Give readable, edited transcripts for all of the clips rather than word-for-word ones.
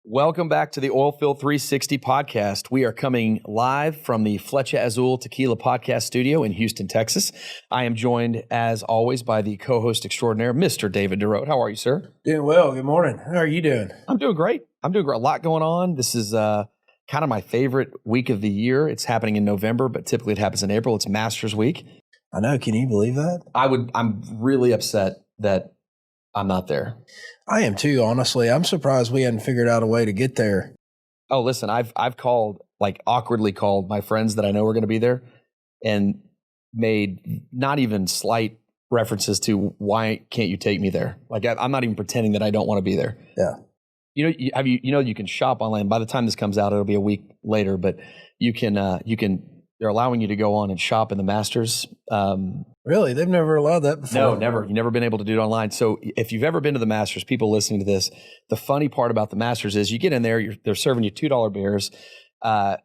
Welcome back to the Oilfield 360 podcast. We are coming live from the Flecha Azul Tequila podcast studio in Houston, Texas. I am joined, as always, by the co-host extraordinaire, Mr. David DeRote. How are you, sir? Doing well. Good morning. How are you doing? I'm doing great. A lot going on. This is kind of my favorite week of the year. It's happening in November, but typically it happens in April. It's Masters Week. I know. Can you believe that? I'm really upset that I'm not there. I am too, honestly. I'm surprised we hadn't figured out a way to get there. Oh, listen, I've called, awkwardly called my friends that I know are going to be there and made not even slight references to why can't you take me there? I'm not even pretending that I don't want to be there. Yeah. You can shop online. By the time this comes out, it'll be a week later, but they're allowing you to go on and shop in the Masters. Really? They've never allowed that before? No, never. You've never been able to do it online. So if you've ever been to the Masters, people listening to this, the funny part about the Masters is you get in there, they're serving you $2 beers.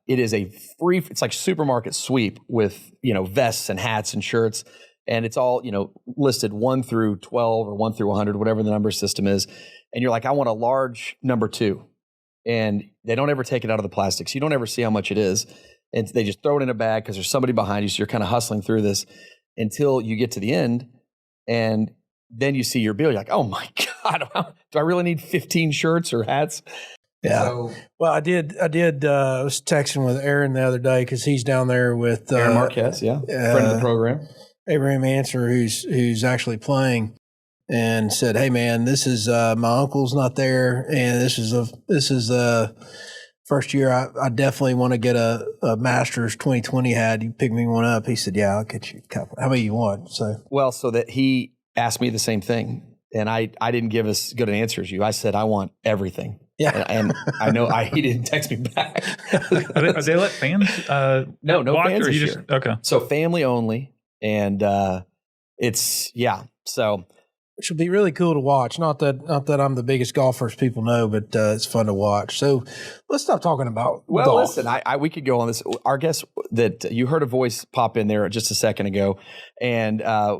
It is it's like supermarket sweep with, vests and hats and shirts. And it's all, listed 1 through 12 or 1 through 100, whatever the number system is. And you're like, I want a large number 2. And they don't ever take it out of the plastic. So you don't ever see how much it is. And they just throw it in a bag because there's somebody behind you. So you're kind of hustling through this until you get to the end. And then you see your bill. You're like, oh my God, do I really need 15 shirts or hats? Yeah. Well, I was texting with Aaron the other day because he's down there with Aaron Marquez, friend of the program. Abraham Answer, who's actually playing, and said, hey man, this is my uncle's not there, and this is first year I definitely want to get a Masters 2020 hat. You pick me one up. He said, yeah, I'll get you a couple. How many you want? So that he asked me the same thing, and I didn't give as good an answer as you. I said, I want everything. Yeah. And I know he didn't text me back. Are they let fans no watch, fans or this you year. Okay. So family only. And so which will be really cool to watch. Not that I'm the biggest golfer, as people know, but it's fun to watch. So let's stop talking about golf. Listen, we could go on this. Our guest that you heard a voice pop in there just a second ago, and I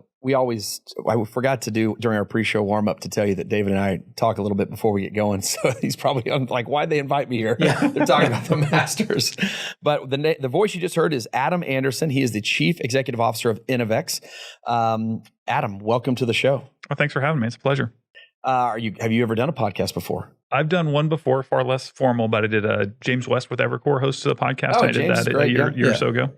forgot to do during our pre-show warm-up to tell you that David and I talk a little bit before we get going. So he's probably like, why'd they invite me here? Yeah. They're talking about the Masters. But the voice you just heard is Adam Anderson. He is the Chief Executive Officer of Innovex. Adam, welcome to the show. Well, thanks for having me. It's a pleasure. Have you ever done a podcast before? I've done one before, far less formal, but I did James West with Evercore hosts of the podcast. Oh, I did James that is a year or so ago.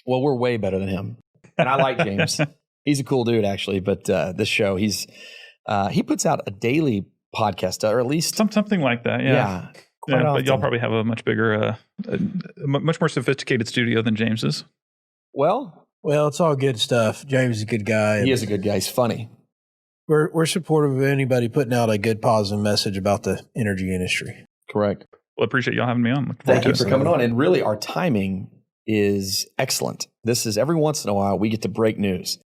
Well, we're way better than him. And I like James. He's a cool dude, actually. But this show, he puts out a daily podcast, or at least something like that. Yeah. But y'all probably have a much bigger, much more sophisticated studio than James's. Well, it's all good stuff. James is a good guy. He is a good guy. He's funny. We're supportive of anybody putting out a good, positive message about the energy industry. Correct. Well, I appreciate y'all having me on. Thank you for coming on. And really, our timing is excellent. This is every once in a while we get to break news,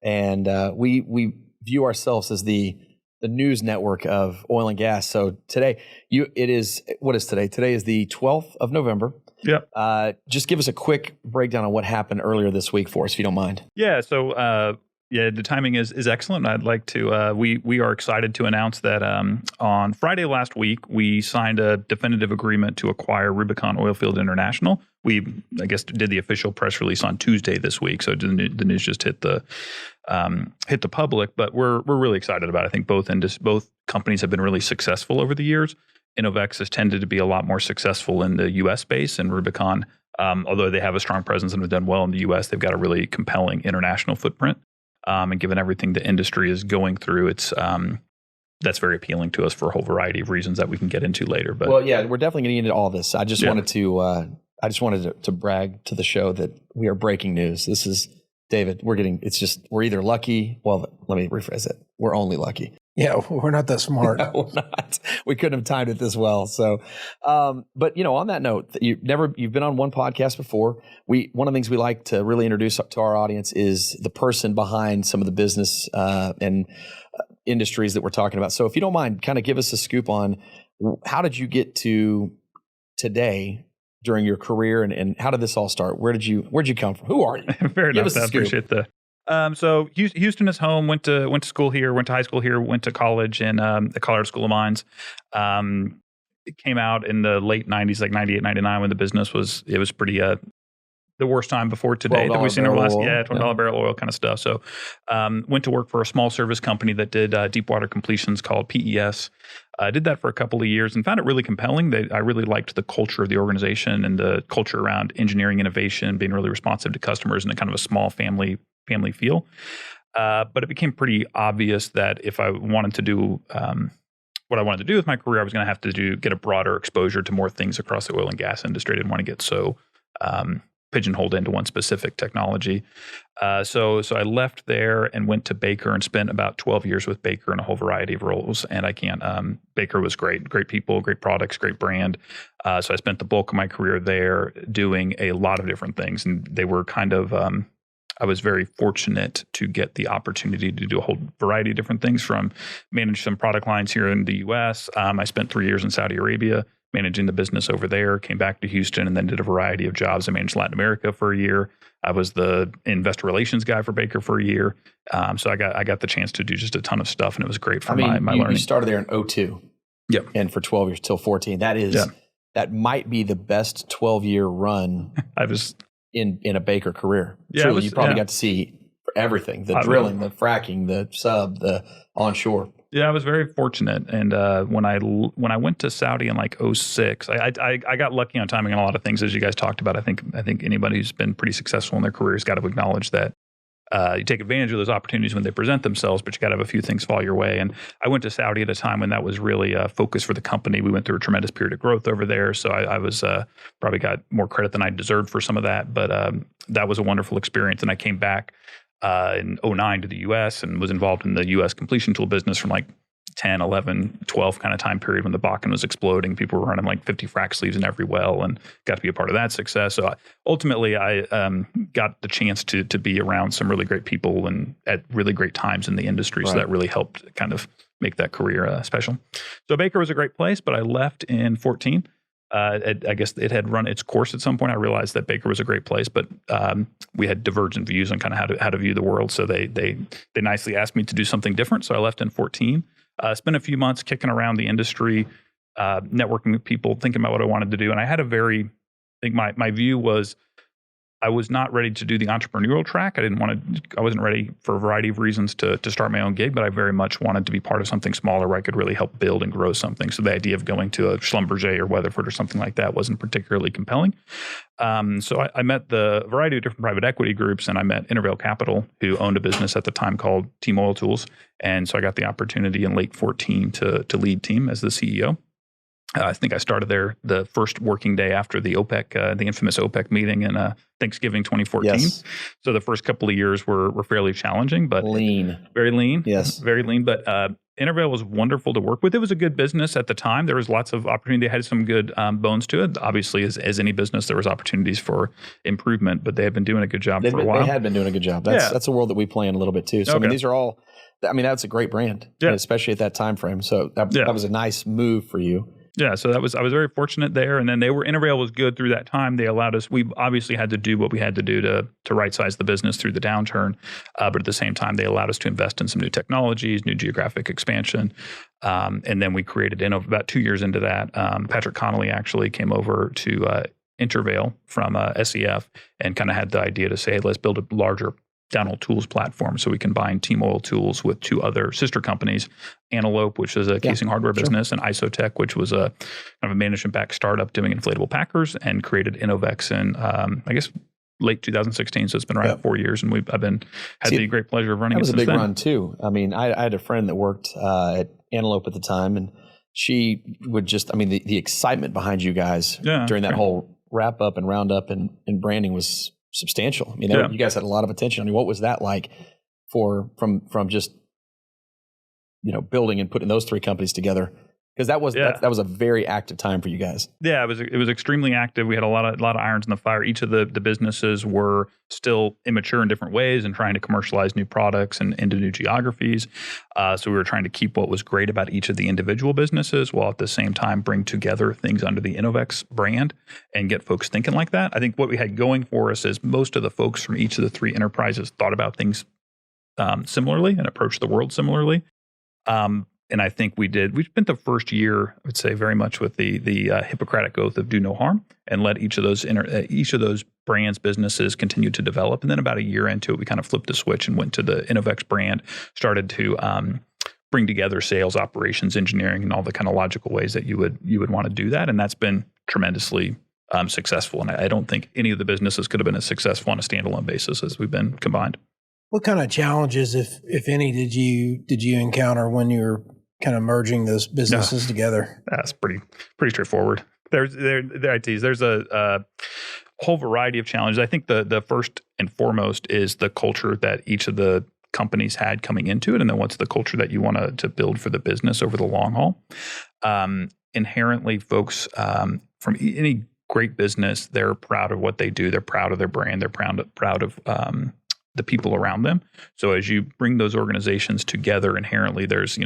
and we view ourselves as the news network of oil and gas. So today, what is today? Today is the 12th of November. Yeah. Just give us a quick breakdown on what happened earlier this week for us, if you don't mind. Yeah. So. The timing is excellent. I'd like to, we are excited to announce that on Friday last week, we signed a definitive agreement to acquire Rubicon Oilfield International. We, I guess, did the official press release on Tuesday this week. So the news just hit the public, but we're really excited about it. I think both companies have been really successful over the years. Innovex has tended to be a lot more successful in the U.S. space, and Rubicon, although they have a strong presence and have done well in the U.S., they've got a really compelling international footprint. And given everything the industry is going through, it's that's very appealing to us for a whole variety of reasons that we can get into later. But we're definitely getting into all this. I just wanted to brag to the show that we are breaking news. This is David. We're either lucky. Well, let me rephrase it. We're only lucky. Yeah, we're not that smart. No, we're not. We couldn't have timed it this well. So, but on that note, you've been on one podcast before. One of the things we like to really introduce to our audience is the person behind some of the business and industries that we're talking about. So, if you don't mind, kind of give us a scoop on how did you get to today during your career, and how did this all start? Where'd you come from? Who are you? Fair enough. I appreciate that. So Houston is home. Went to school here. Went to high school here. Went to college in the Colorado School of Mines. it came out in the late 90s, like 98, 99, when the business was pretty the worst time before today that we've seen over the last $20 barrel oil kind of stuff. So went to work for a small service company that did deep water completions called PES. I did that for a couple of years and found it really compelling. I really liked the culture of the organization and the culture around engineering innovation, being really responsive to customers and a kind of a small family feel. But it became pretty obvious that if I wanted to do what I wanted to do with my career, I was going to have to get a broader exposure to more things across the oil and gas industry. I didn't want to get so pigeonholed into one specific technology. So I left there and went to Baker and spent about 12 years with Baker in a whole variety of roles. And Baker was great people, great products, great brand. So I spent the bulk of my career there doing a lot of different things. And they were kind of, I was very fortunate to get the opportunity to do a whole variety of different things, from manage some product lines here in the US. I spent 3 years in Saudi Arabia managing the business over there, came back to Houston, and then did a variety of jobs. I managed Latin America for a year. I was the investor relations guy for Baker for a year. So I got the chance to do just a ton of stuff, and it was great for my learning. You started there in 2002. Yep. And for 12 years till 14. That might be the best 12-year run in a Baker career. Yeah, truly, you probably got to see everything: the drilling, the fracking, the sub, the onshore. Yeah, I was very fortunate, and when I went to Saudi in like 2006, I got lucky on timing on a lot of things, as you guys talked about. I think anybody who's been pretty successful in their career has got to acknowledge that you take advantage of those opportunities when they present themselves, but you got to have a few things fall your way. And I went to Saudi at a time when that was really a focus for the company. We went through a tremendous period of growth over there, so I was probably got more credit than I deserved for some of that. But that was a wonderful experience, and I came back in 2009 to the U.S. and was involved in the U.S. completion tool business from like 10, 11, 12 kind of time period when the Bakken was exploding. People were running like 50 frac sleeves in every well, and got to be a part of that success. So ultimately, I got the chance to be around some really great people and at really great times in the industry. Right. So that really helped kind of make that career special. So Baker was a great place, but I left in 2014. I guess it had run its course at some point. I realized that Baker was a great place, but we had divergent views on kind of how to view the world. So they nicely asked me to do something different. So I left in 2014. Spent a few months kicking around the industry, networking with people, thinking about what I wanted to do. And I had I think my view was I was not ready to do the entrepreneurial track. I wasn't ready for a variety of reasons to start my own gig, but I very much wanted to be part of something smaller where I could really help build and grow something. So the idea of going to a Schlumberger or Weatherford or something like that wasn't particularly compelling. So I met the variety of different private equity groups, and I met Innovex Capital, who owned a business at the time called Team Oil Tools. And so I got the opportunity in late 2014 to lead Team as the CEO. I think I started there the first working day after the infamous OPEC meeting in Thanksgiving 2014. Yes. So the first couple of years were fairly challenging, but very lean. Yes, very lean. But Innovex was wonderful to work with. It was a good business at the time. There was lots of opportunity. They had some good bones to it. Obviously, as any business, there was opportunities for improvement, but they had been doing a good job for a while. They had been doing a good job. That's a world that we play in a little bit too. So okay. These are all. That's a great brand, especially at that time frame. So that was a nice move for you. Yeah, so I was very fortunate there, and then Innovex was good through that time. They allowed us. We obviously had to do what we had to do to right size the business through the downturn, but at the same time, they allowed us to invest in some new technologies, new geographic expansion, and then we created about 2 years into that. Patrick Connolly actually came over to Intervale from SEF and kind of had the idea to say, hey, let's build a larger downhole tools platform. So we combined Team Oil Tools with two other sister companies, Antelope, which is a casing hardware business, and Isotech, which was a kind of a management-backed startup doing inflatable packers, and created Innovex in, I guess, late 2016. So it's been around 4 years, and I've had the great pleasure of running it since then. That was a big run too. I mean, I had a friend that worked at Antelope at the time, and she would just, the excitement behind you guys during that whole wrap up and roundup and branding was substantial. You guys had a lot of attention. What was that like from just building and putting those three companies together? Because that was a very active time for you guys. Yeah, it was extremely active. We had a lot of irons in the fire. Each of the businesses were still immature in different ways and trying to commercialize new products and into new geographies. So we were trying to keep what was great about each of the individual businesses, while at the same time bring together things under the Innovex brand and get folks thinking like that. I think what we had going for us is most of the folks from each of the three enterprises thought about things similarly and approached the world similarly. And I think we spent the first year, I would say, very much with the Hippocratic oath of do no harm, and let each of those brands, businesses continue to develop. And then about a year into it, we kind of flipped the switch and went to the Innovex brand, started to bring together sales, operations, engineering, and all the kind of logical ways that you would want to do that. And that's been tremendously successful. And I don't think any of the businesses could have been as successful on a standalone basis as we've been combined. What kind of challenges, if any, did you encounter when you were kind of merging those businesses together? That's pretty straightforward. There's a whole variety of challenges. I think the first and foremost is the culture that each of the companies had coming into it, and then what's the culture that you want to build for the business over the long haul. Inherently, folks from any great business, they're proud of what they do. They're proud of their brand. They're proud of the people around them. So as you bring those organizations together, inherently there's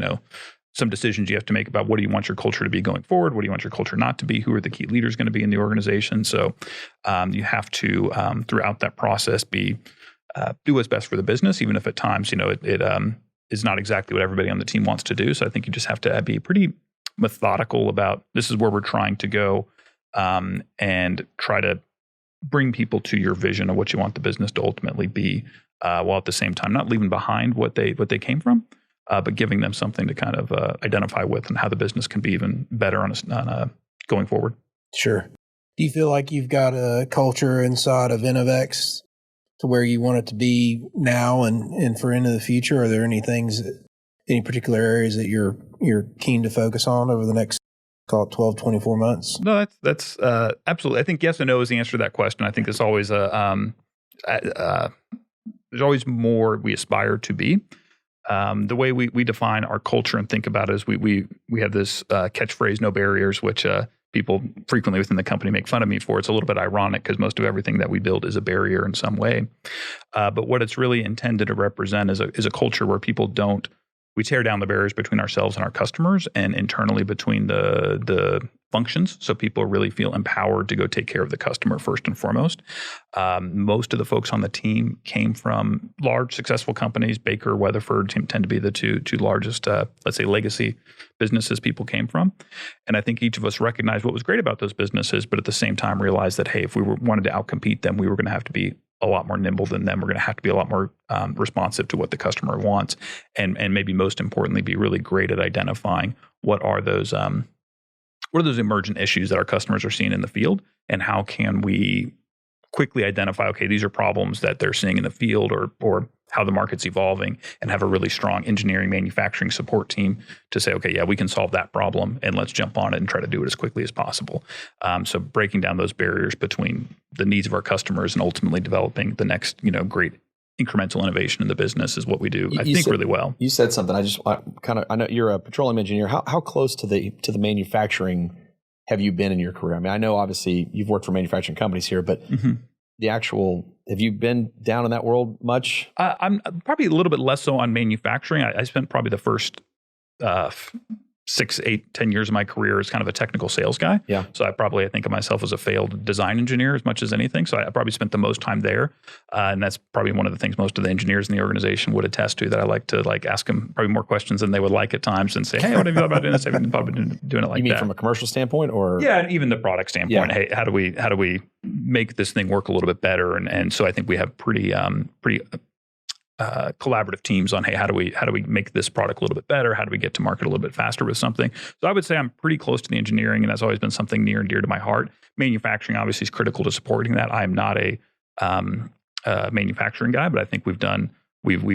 some decisions you have to make about what do you want your culture to be going forward? What do you want your culture not to be? Who are the key leaders going to be in the organization? So you have to, throughout that process, do what's best for the business, even if at times, it is not exactly what everybody on the team wants to do. So I think you just have to be pretty methodical about this is where we're trying to go, and try to bring people to your vision of what you want the business to ultimately be, while at the same time not leaving behind what they came from, but giving them something to kind of identify with and how the business can be even better on a going forward. Sure. Do you feel like you've got a culture inside of Innovex to where you want it to be now and for into the future? Are there any particular areas that you're keen to focus on over the next, call it 12, 24 months? No, that's absolutely. I think yes and no is the answer to that question. I think there's always there's always more we aspire to be. The way we define our culture and think about it is we have this catchphrase, no barriers, which people frequently within the company make fun of me for. It's a little bit ironic because most of everything that we build is a barrier in some way. But what it's really intended to represent is a culture where we tear down the barriers between ourselves and our customers and internally between the functions, so people really feel empowered to go take care of the customer first and foremost. Most of the folks on the team came from large, successful companies. Baker, Weatherford tend to be the two largest, let's say, legacy businesses people came from. And I think each of us recognized what was great about those businesses, but at the same time realized that, hey, if we wanted to outcompete them, we were going to have to be a lot more nimble than them. We're going to have to be a lot more responsive to what the customer wants, and maybe most importantly, be really great at identifying what are those emergent issues that our customers are seeing in the field, and how can we quickly identify, okay, these are problems that they're seeing in the field or how the market's evolving, and have a really strong engineering, manufacturing support team to say, okay, yeah, we can solve that problem, and let's jump on it and try to do it as quickly as possible. So breaking down those barriers between the needs of our customers and ultimately developing the next, great incremental innovation in the business is what we do, I think, really well. You said something. I know you're a petroleum engineer. How close to the manufacturing have you been in your career? I mean, I know obviously you've worked for manufacturing companies here, but have you been down in that world much? I'm probably a little bit less so on manufacturing. I spent probably the first 6, 8, 10 years of my career as kind of a technical sales guy. Yeah. So I think of myself as a failed design engineer as much as anything. So I probably spent the most time there. And that's probably one of the things most of the engineers in the organization would attest to, that I like to ask them probably more questions than they would like at times and say, hey, what have you thought about doing this? I've been probably doing it like that. You mean from a commercial standpoint or? Yeah, and even the product standpoint. Yeah. Hey, how do we make this thing work a little bit better? And so I think we have pretty collaborative teams on, hey, how do we make this product a little bit better? How do we get to market a little bit faster with something? So I would say I'm pretty close to the engineering, and that's always been something near and dear to my heart. Manufacturing obviously is critical to supporting that. I'm not a manufacturing guy, but I think we've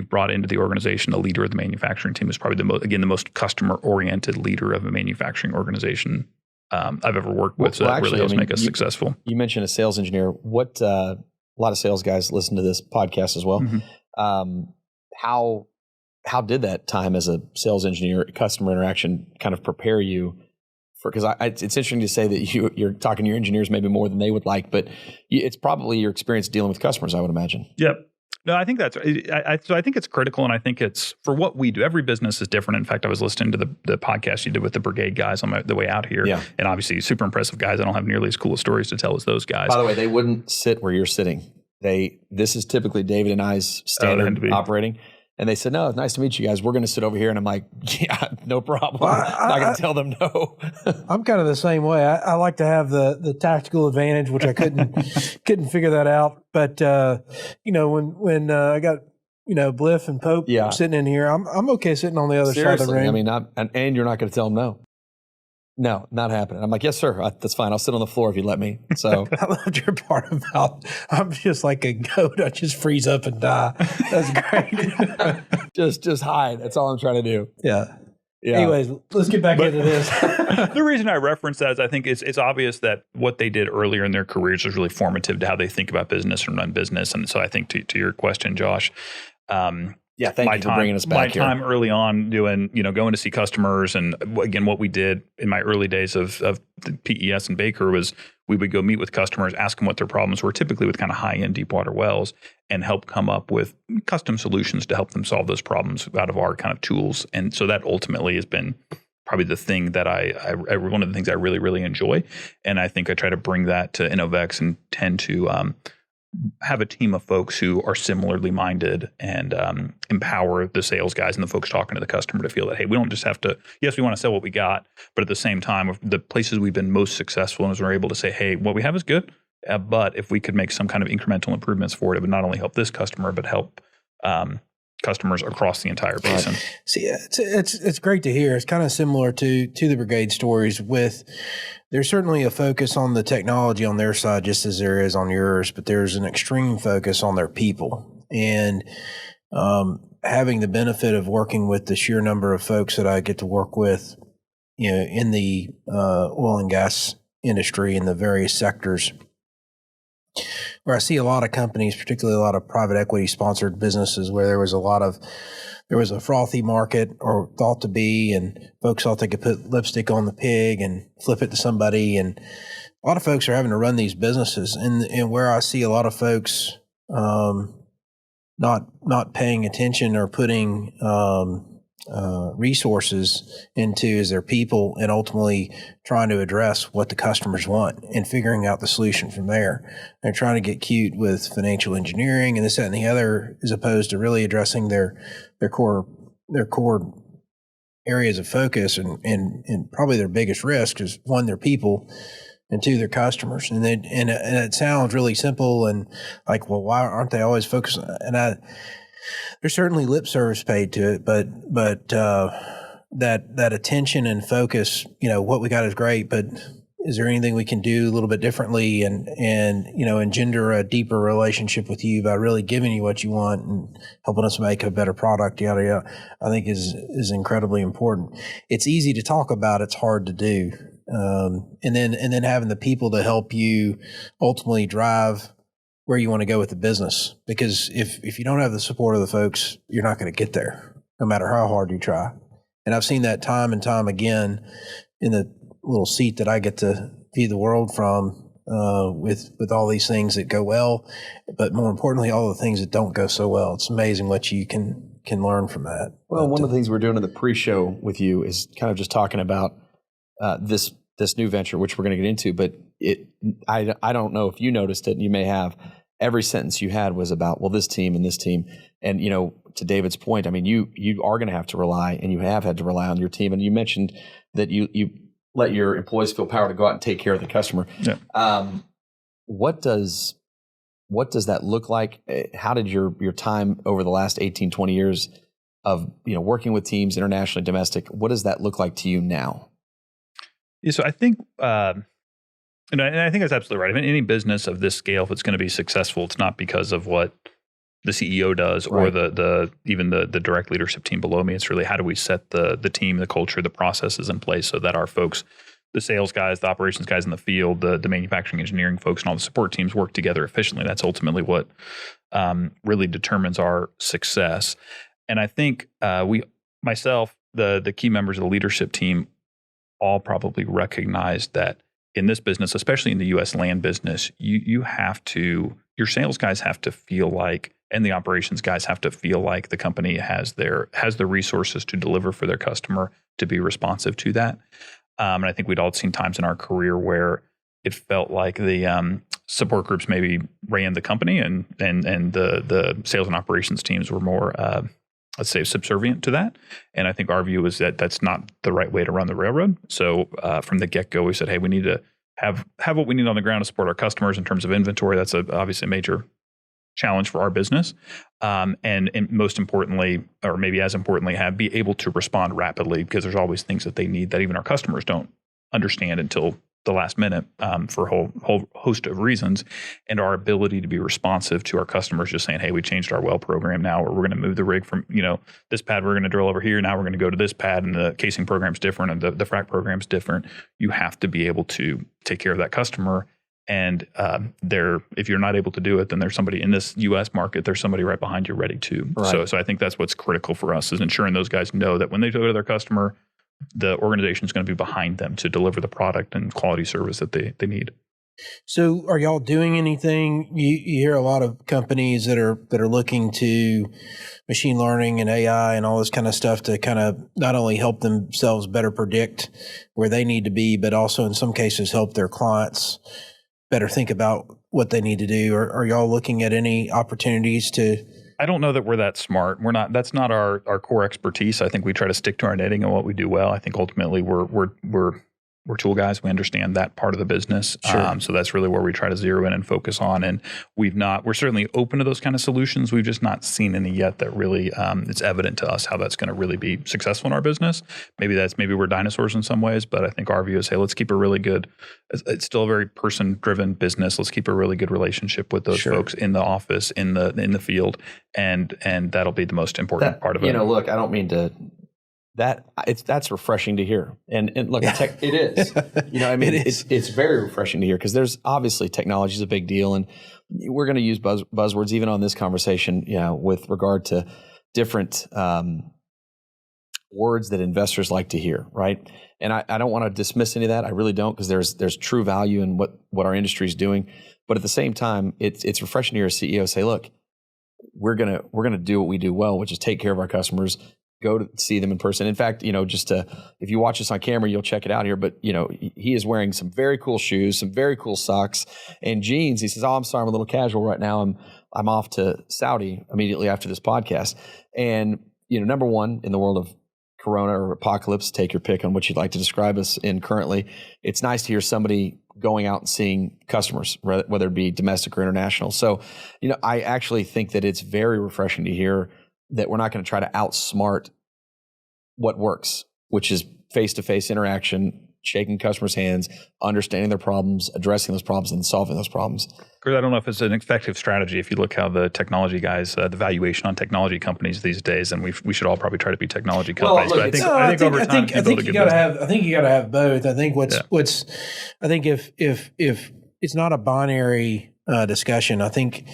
brought into the organization a leader of the manufacturing team is probably the most customer oriented leader of a manufacturing organization I've ever worked with. So that really helps make us successful. You mentioned a sales engineer. What a lot of sales guys listen to this podcast as well. Mm-hmm. How did that time as a sales engineer, customer interaction, kind of prepare you for? Because it's interesting to say that you're talking to your engineers maybe more than they would like, but it's probably your experience dealing with customers, I would imagine. Yep. No, I think so I think it's critical, and I think it's for what we do. Every business is different. In fact, I was listening to the podcast you did with the Brigade guys on the way out here. Yeah. And obviously super impressive guys. I don't have nearly as cool stories to tell as those guys. By the way, they wouldn't sit where you're sitting. This is typically David and I's standard operating. And they said, no, it's nice to meet you guys. We're going to sit over here. And I'm like, yeah, no problem. I'm not going to tell them no. I'm kind of the same way. I like to have the tactical advantage, which I couldn't figure that out. But when I got Bliff and Pope sitting in here, I'm okay sitting on the other side of the ring. I mean, and you're not going to tell them no. No, not happening. I'm like, yes, sir. That's fine. I'll sit on the floor if you let me. So I loved your part about I'm just like a goat. I just freeze up and die. That's great. just hide. That's all I'm trying to do. Yeah. Anyways, let's get back into this. The reason I reference that is I think it's obvious that what they did earlier in their careers was really formative to how they think about business and run business. And so I think to your question, Josh, thank you for bringing us back here. My time early on doing, going to see customers, and again, what we did in my early days of the PES and Baker was we would go meet with customers, ask them what their problems were, typically with kind of high-end deep water wells, and help come up with custom solutions to help them solve those problems out of our kind of tools. And so that ultimately has been probably the thing that one of the things I really, really enjoy. And I think I try to bring that to Innovex and tend to have a team of folks who are similarly minded and empower the sales guys and the folks talking to the customer to feel that, hey, we don't just have to, yes, we want to sell what we got, but at the same time, the places we've been most successful is we're able to say, hey, what we have is good, but if we could make some kind of incremental improvements for it, it would not only help this customer, but help customers across the entire basin. See, it's great to hear. It's kind of similar to the brigade stories with, there's certainly a focus on the technology on their side, just as there is on yours, but there's an extreme focus on their people. And having the benefit of working with the sheer number of folks that I get to work with, in the oil and gas industry in the various sectors, where I see a lot of companies, particularly a lot of private equity sponsored businesses, where there was a frothy market, or thought to be, and folks thought they could put lipstick on the pig and flip it to somebody. And a lot of folks are having to run these businesses, and where I see a lot of folks not paying attention or putting resources into is their people, and ultimately trying to address what the customers want and figuring out the solution from there. They're trying to get cute with financial engineering and this, that, and the other, as opposed to really addressing their core areas of focus, and probably their biggest risk is, one, their people, and two, their customers. And it sounds really simple and like, well, why aren't they always focused? And there's certainly lip service paid to it, but that attention and focus, what we got is great, but is there anything we can do a little bit differently and engender a deeper relationship with you by really giving you what you want and helping us make a better product, yada, yada, I think is incredibly important. It's easy to talk about, it's hard to do. And then having the people to help you ultimately drive where you want to go with the business. Because if you don't have the support of the folks, you're not going to get there, no matter how hard you try. And I've seen that time and time again in the little seat that I get to view the world from, with all these things that go well, but more importantly, all the things that don't go so well. It's amazing what you can learn from that. Well, one of the things we're doing in the pre-show with you is kind of just talking about this new venture, which we're going to get into. But I don't know if you noticed it, and you may have. Every sentence you had was about, well, this team and this team. And, to David's point, I mean, you are going to have to rely, and you have had to rely on your team. And you mentioned that you let your employees feel power to go out and take care of the customer. Yeah. What does that look like? How did your time over the last 18, 20 years of, working with teams internationally, domestic, what does that look like to you now? Yeah, so I think, and I think that's absolutely right. I mean, any business of this scale, if it's going to be successful, it's not because of what the CEO does, right, or even the direct leadership team below me. It's really, how do we set the team, the culture, the processes in place so that our folks, the sales guys, the operations guys in the field, the manufacturing engineering folks, and all the support teams work together efficiently. That's ultimately what really determines our success. And I think myself, the key members of the leadership team, all probably recognize that in this business, especially in the U.S. land business, your sales guys have to feel like, and the operations guys have to feel like the company has the resources to deliver for their customer, to be responsive to that. And I think we'd all seen times in our career where it felt like the support groups maybe ran the company, and the sales and operations teams were more let's say, subservient to that. And I think our view is that that's not the right way to run the railroad. So from the get-go, we said, hey, we need to have what we need on the ground to support our customers in terms of inventory. That's obviously a major challenge for our business. And most importantly, or maybe as importantly, be able to respond rapidly, because there's always things that they need that even our customers don't understand until the last minute, for a whole host of reasons. And our ability to be responsive to our customers, just saying, hey, we changed our well program now, or we're going to move the rig from, this pad we're going to drill over here. Now we're going to go to this pad, and the casing program's different and the frac program's different. You have to be able to take care of that customer. And if you're not able to do it, then there's somebody in this U.S. market, there's somebody right behind you ready to. Right. So I think that's what's critical for us, is ensuring those guys know that when they go to their customer, the organization is going to be behind them to deliver the product and quality service that they need. So are y'all doing anything? You hear a lot of companies that are looking to machine learning and AI and all this kind of stuff to kind of not only help themselves better predict where they need to be, but also in some cases help their clients better think about what they need to do. Are y'all looking at any opportunities to? I don't know that we're that smart. We're not. That's not our core expertise. I think we try to stick to our knitting and what we do well. I think ultimately we're tool guys. We understand that part of the business. Sure. So that's really where we try to zero in and focus on. And we're certainly open to those kind of solutions. We've just not seen any yet that really it's evident to us how that's going to really be successful in our business. Maybe we're dinosaurs in some ways, but I think our view is, hey, let's keep a really good, it's still a very person-driven business. Let's keep a really good relationship with those folks in the office, in the field, and that'll be the most important part of it. Look, I don't mean to. That's refreshing to hear, and look, it is. It's very refreshing to hear, because there's obviously technology is a big deal, and we're going to use buzzwords even on this conversation, with regard to different words that investors like to hear, right? And I don't want to dismiss any of that. I really don't, because there's true value in what our industry is doing, but at the same time, it's refreshing to hear a CEO say, look, we're gonna do what we do well, which is take care of our customers. Go to see them in person. In fact, if you watch us on camera, you'll check it out here. But he is wearing some very cool shoes, some very cool socks, and jeans. He says, "Oh, I'm sorry, I'm a little casual right now. I'm off to Saudi immediately after this podcast." And number one, in the world of Corona or apocalypse, take your pick on what you'd like to describe us in currently. It's nice to hear somebody going out and seeing customers, whether it be domestic or international. So, I actually think that it's very refreshing to hear that we're not going to try to outsmart what works, which is face-to-face interaction, shaking customers' hands, understanding their problems, addressing those problems, and solving those problems. Chris, I don't know if it's an effective strategy. If you look how the technology guys, the valuation on technology companies these days, and we should all probably try to be technology companies. Well, look, but I think over time, I think you got to have both. I think I think if it's not a binary discussion. I think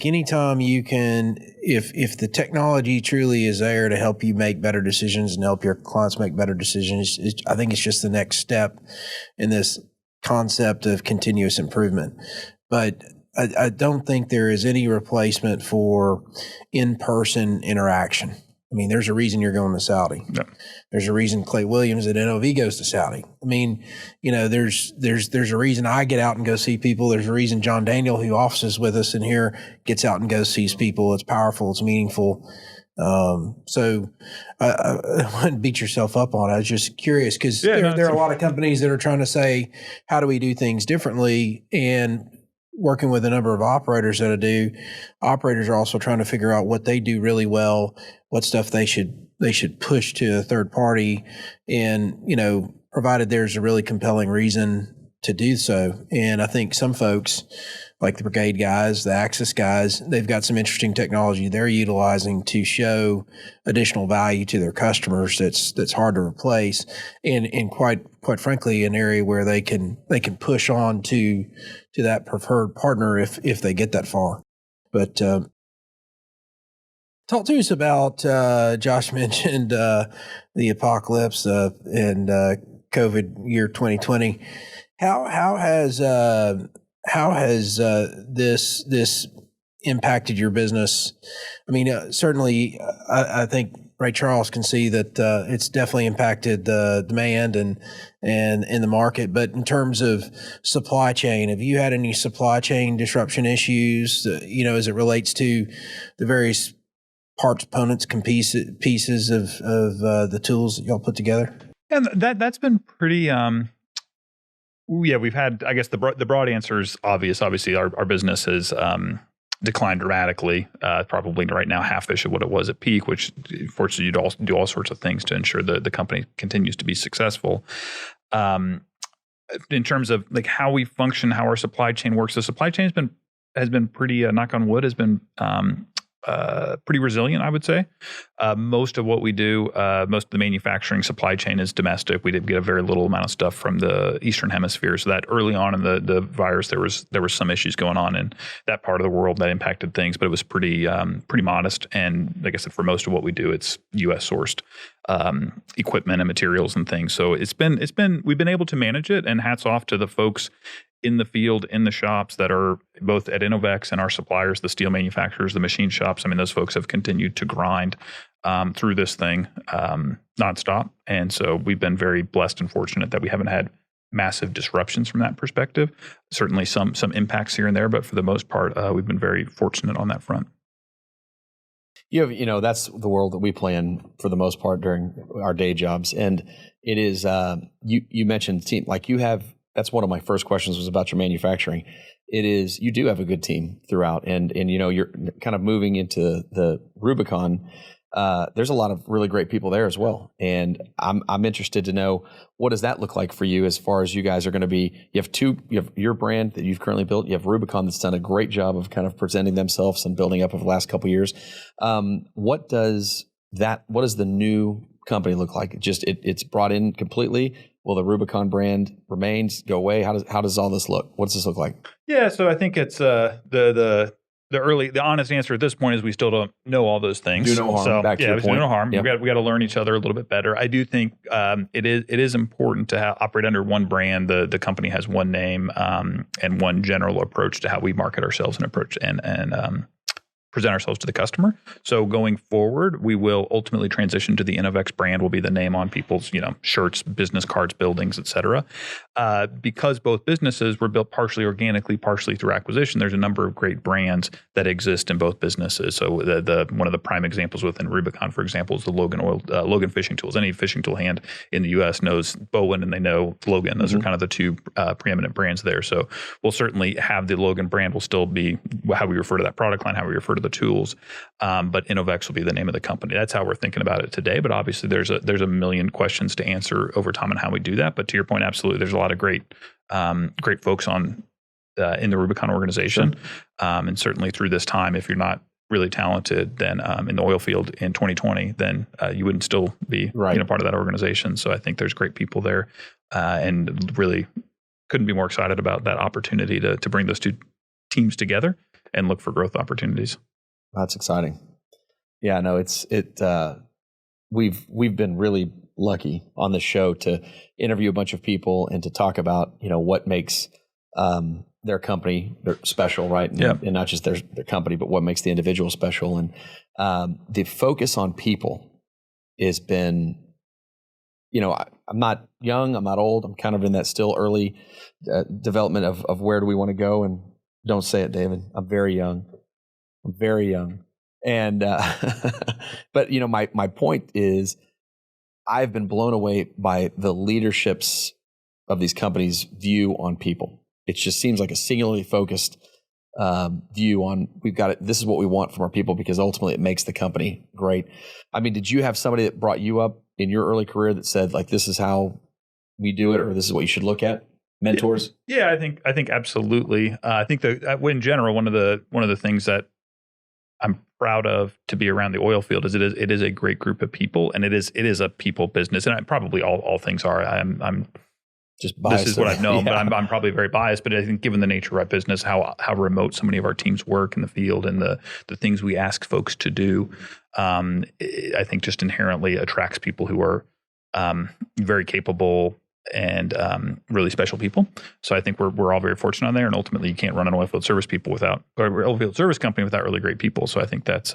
anytime you can, if the technology truly is there to help you make better decisions and help your clients make better decisions, I think it's just the next step in this concept of continuous improvement. But I don't think there is any replacement for in-person interaction. I mean, there's a reason you're going to Saudi. Yep. There's a reason Clay Williams at NOV goes to Saudi. I mean, there's a reason I get out and go see people. There's a reason John Daniel, who offices with us in here, gets out and goes sees people. It's powerful. It's meaningful. So I wouldn't beat yourself up on it. I was just curious, because there are a lot of companies that are trying to say, how do we do things differently? And working with a number of operators that I do, operators are also trying to figure out what they do really well, what stuff they should push to a third party, and provided there's a really compelling reason to do so. And I think some folks, like the Brigade guys, the Axis guys, they've got some interesting technology they're utilizing to show additional value to their customers that's hard to replace, and quite frankly, an area where they can push on to that preferred partner if they get that far. But talk to us about, Josh mentioned the apocalypse and COVID year 2020. How has this impacted your business? I mean, certainly, I think Ray Charles can see that it's definitely impacted the demand and in the market. But in terms of supply chain, have you had any supply chain disruption issues? As it relates to the various parts, components, pieces of the tools that y'all put together? And that's been pretty. We've had. I guess the broad answer is obvious. Obviously, our business has declined dramatically. Probably right now half-ish of what it was at peak. Which, fortunately, you'd also do all sorts of things to ensure that the company continues to be successful. In terms of like how we function, how our supply chain works, the supply chain has been pretty. Knock on wood, has been. Pretty resilient, I would say. Most of what we do, most of the manufacturing supply chain is domestic. We did get a very little amount of stuff from the Eastern Hemisphere. So that early on in the virus, there was some issues going on in that part of the world that impacted things, but it was pretty modest. And like I said, for most of what we do, it's U.S. sourced equipment and materials and things. So we've been able to manage it. And hats off to the folks in the field, in the shops that are both at Innovex and our suppliers, the steel manufacturers, the machine shops. I mean, those folks have continued to grind through this thing nonstop. And so we've been very blessed and fortunate that we haven't had massive disruptions from that perspective. Certainly some impacts here and there, but for the most part, we've been very fortunate on that front. That's the world that we play in for the most part during our day jobs. And it is, you mentioned team, like you have. That's one of my first questions was about your manufacturing. It is, you do have a good team throughout, and you're kind of moving into the Rubicon. There's a lot of really great people there as well, and I'm interested to know, what does that look like for you as far as you guys are going to be? You have your brand that you've currently built. You have Rubicon that's done a great job of kind of presenting themselves and building up over the last couple of years. What does the new company look like? It's brought in completely. Will the Rubicon brand remains, go away? How does all this look? What does this look like? Yeah, so I think it's the honest answer at this point is we still don't know all those things. Do no harm. So, Back to your point. Do no harm. Yep. We got to learn each other a little bit better. I do think it is important to operate under one brand. The company has one name and one general approach to how we market ourselves and approach and present ourselves to the customer. So going forward, we will ultimately transition to the Innovex brand will be the name on people's, shirts, business cards, buildings, et cetera. Because both businesses were built partially organically, partially through acquisition, there's a number of great brands that exist in both businesses. So the one of the prime examples within Rubicon, for example, is the Logan fishing tools. Any fishing tool hand in the U.S. knows Bowen and they know Logan. Those are kind of the two preeminent brands there. So we'll certainly have the Logan brand will still be how we refer to that product line, how we refer to the tools, but Innovex will be the name of the company. That's how we're thinking about it today. But obviously, there's a million questions to answer over time on how we do that. But to your point, absolutely, there's a lot of great folks in the Rubicon organization, and certainly through this time, if you're not really talented, then in the oil field in 2020, then you wouldn't still be part of that organization. So I think there's great people there, and really couldn't be more excited about that opportunity to bring those two teams together and look for growth opportunities. That's exciting. Yeah, no, we've been really lucky on the show to interview a bunch of people and to talk about, what makes their company special, right? And not just their company, but what makes the individual special. And the focus on people has been, I'm not young, I'm not old. I'm kind of in that still early development of where do we want to go. And don't say it, David. I'm very young. And, but my point is I've been blown away by the leaderships of these companies' view on people. It just seems like a singularly focused view on this is what we want from our people, because ultimately it makes the company great. I mean, did you have somebody that brought you up in your early career that said, like, this is how we do it, or this is what you should look at? Mentors? Yeah, I think absolutely. I think that in general, one of the things that I'm proud of to be around the oil field is it is a great group of people, and it is a people business, and probably all things are. I'm just biased. This is what I've known, but I'm probably very biased. But I think given the nature of our business, how remote so many of our teams work in the field, and the things we ask folks to do, I think just inherently attracts people who are very capable and really special people. So I think we're all very fortunate on there. And ultimately, you can't run an oilfield service oilfield service company without really great people. So I think that's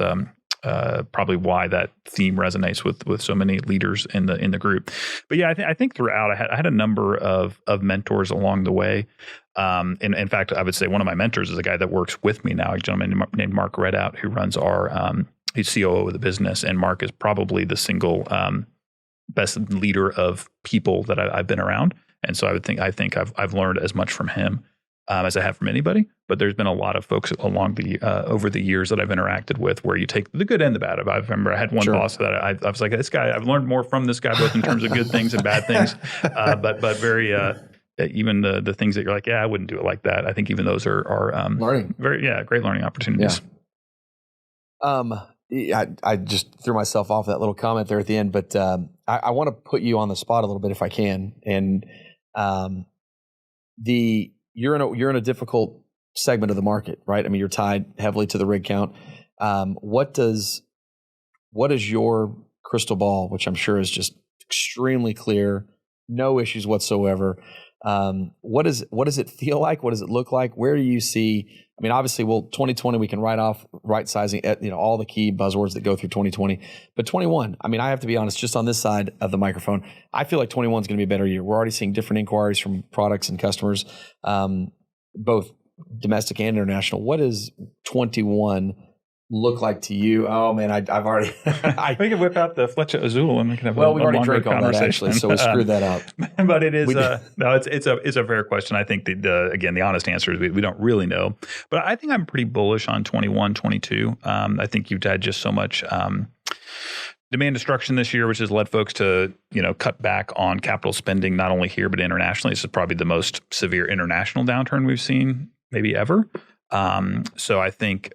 probably why that theme resonates with so many leaders in the group. But yeah, I think throughout I had a number of mentors along the way. And in fact, I would say one of my mentors is a guy that works with me now, a gentleman named Mark Redout, who runs our he's COO of the business, and Mark is probably the single best leader of people that I've been around. And so I think I've learned as much from him as I have from anybody. But there's been a lot of folks along the over the years that I've interacted with where you take the good and the bad. I remember I had one boss that I was like, this guy, I've learned more from this guy, both in terms of good things and bad things. But very even the things that you're like, I wouldn't do it like that. I think even those are learning. Great learning opportunities. I just threw myself off that little comment there at the end, but I want to put you on the spot a little bit if I can. And you're in a difficult segment of the market, right? I mean, you're tied heavily to the rig count. What is your crystal ball, which I'm sure is just extremely clear, no issues whatsoever? What does it feel like? What does it look like? Where do you see? I mean, obviously, 2020 we can write off right sizing, all the key buzzwords that go through 2020. But 21, I mean, I have to be honest, just on this side of the microphone, I feel like 21 is going to be a better year. We're already seeing different inquiries from products and customers, both domestic and international. What does 21 look like to you? Oh man, I've already. We can whip out the Flecha Azul and we can have we've already drank on that actually, so we screwed that up. But it is it's a fair question. I think the honest answer is we don't really know, but I think I'm pretty bullish on 21, 22. I think you've had just so much demand destruction this year, which has led folks to cut back on capital spending, not only here but internationally. This is probably the most severe international downturn we've seen maybe ever. So I think.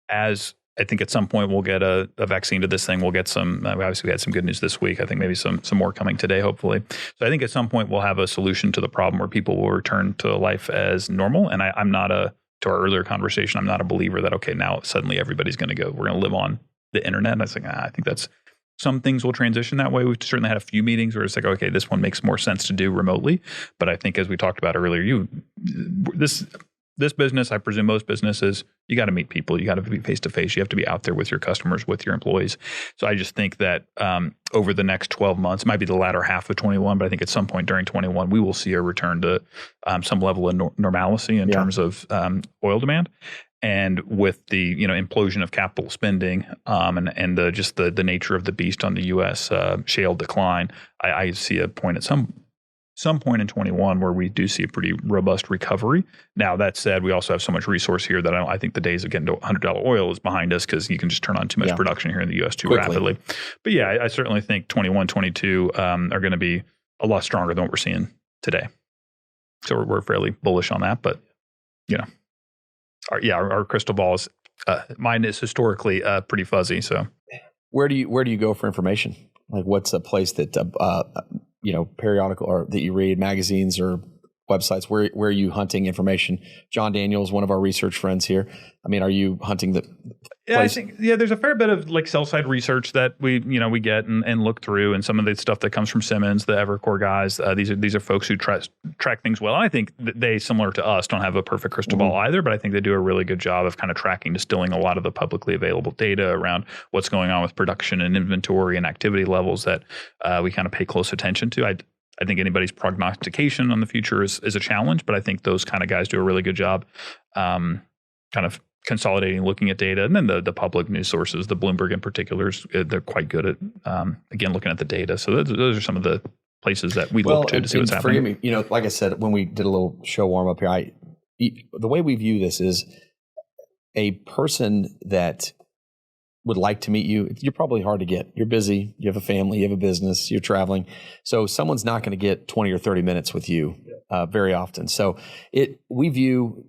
As I think at some point we'll get a vaccine to this thing. We'll get some, obviously we had some good news this week. I think maybe some more coming today, hopefully. So I think at some point we'll have a solution to the problem where people will return to life as normal. And I'm not to our earlier conversation, I'm not a believer that, okay, now suddenly everybody's going to go, we're going to live on the internet. And I was like, I think that's, some things will transition that way. We've certainly had a few meetings where it's like, okay, this one makes more sense to do remotely. But I think as we talked about earlier, this business, I presume most businesses, you got to meet people. You got to be face to face. You have to be out there with your customers, with your employees. So I just think that over the next 12 months, it might be the latter half of 21, but I think at some point during 21, we will see a return to some level of normalcy in terms of oil demand. And with the implosion of capital spending and the nature of the beast on the U.S. Shale decline, I see a point at some point in 21 where we do see a pretty robust recovery. Now, that said, we also have so much resource here that I think the days of getting to $100 oil is behind us because you can just turn on too much production here in the U.S. too rapidly. But yeah, I certainly think 21, 22 are going to be a lot stronger than what we're seeing today. So we're fairly bullish on that. But, our crystal ball is, mine is historically pretty fuzzy. So where do you go for information? Like what's a place that, periodical or that you read, magazines or websites, where are you hunting information? John Daniels, one of our research friends here. I mean, are you hunting the I think there's a fair bit of like sell side research that we get and look through, and some of the stuff that comes from Simmons, the Evercore guys. These are folks who track things well. And I think they, similar to us, don't have a perfect crystal ball either, but I think they do a really good job of kind of tracking, distilling a lot of the publicly available data around what's going on with production and inventory and activity levels that we kind of pay close attention to. I think anybody's prognostication on the future is a challenge, but I think those kind of guys do a really good job kind of consolidating, looking at data. And then the public news sources, the Bloomberg in particular, they're quite good at, again, looking at the data. So those are some of the places that we look to see what's happening. Forgive me, like I said, when we did a little show warm up here, the way we view this is a person that would like to meet you, you're probably hard to get. You're busy, you have a family, you have a business, you're traveling. So someone's not going to get 20 or 30 minutes with you very often. So we view,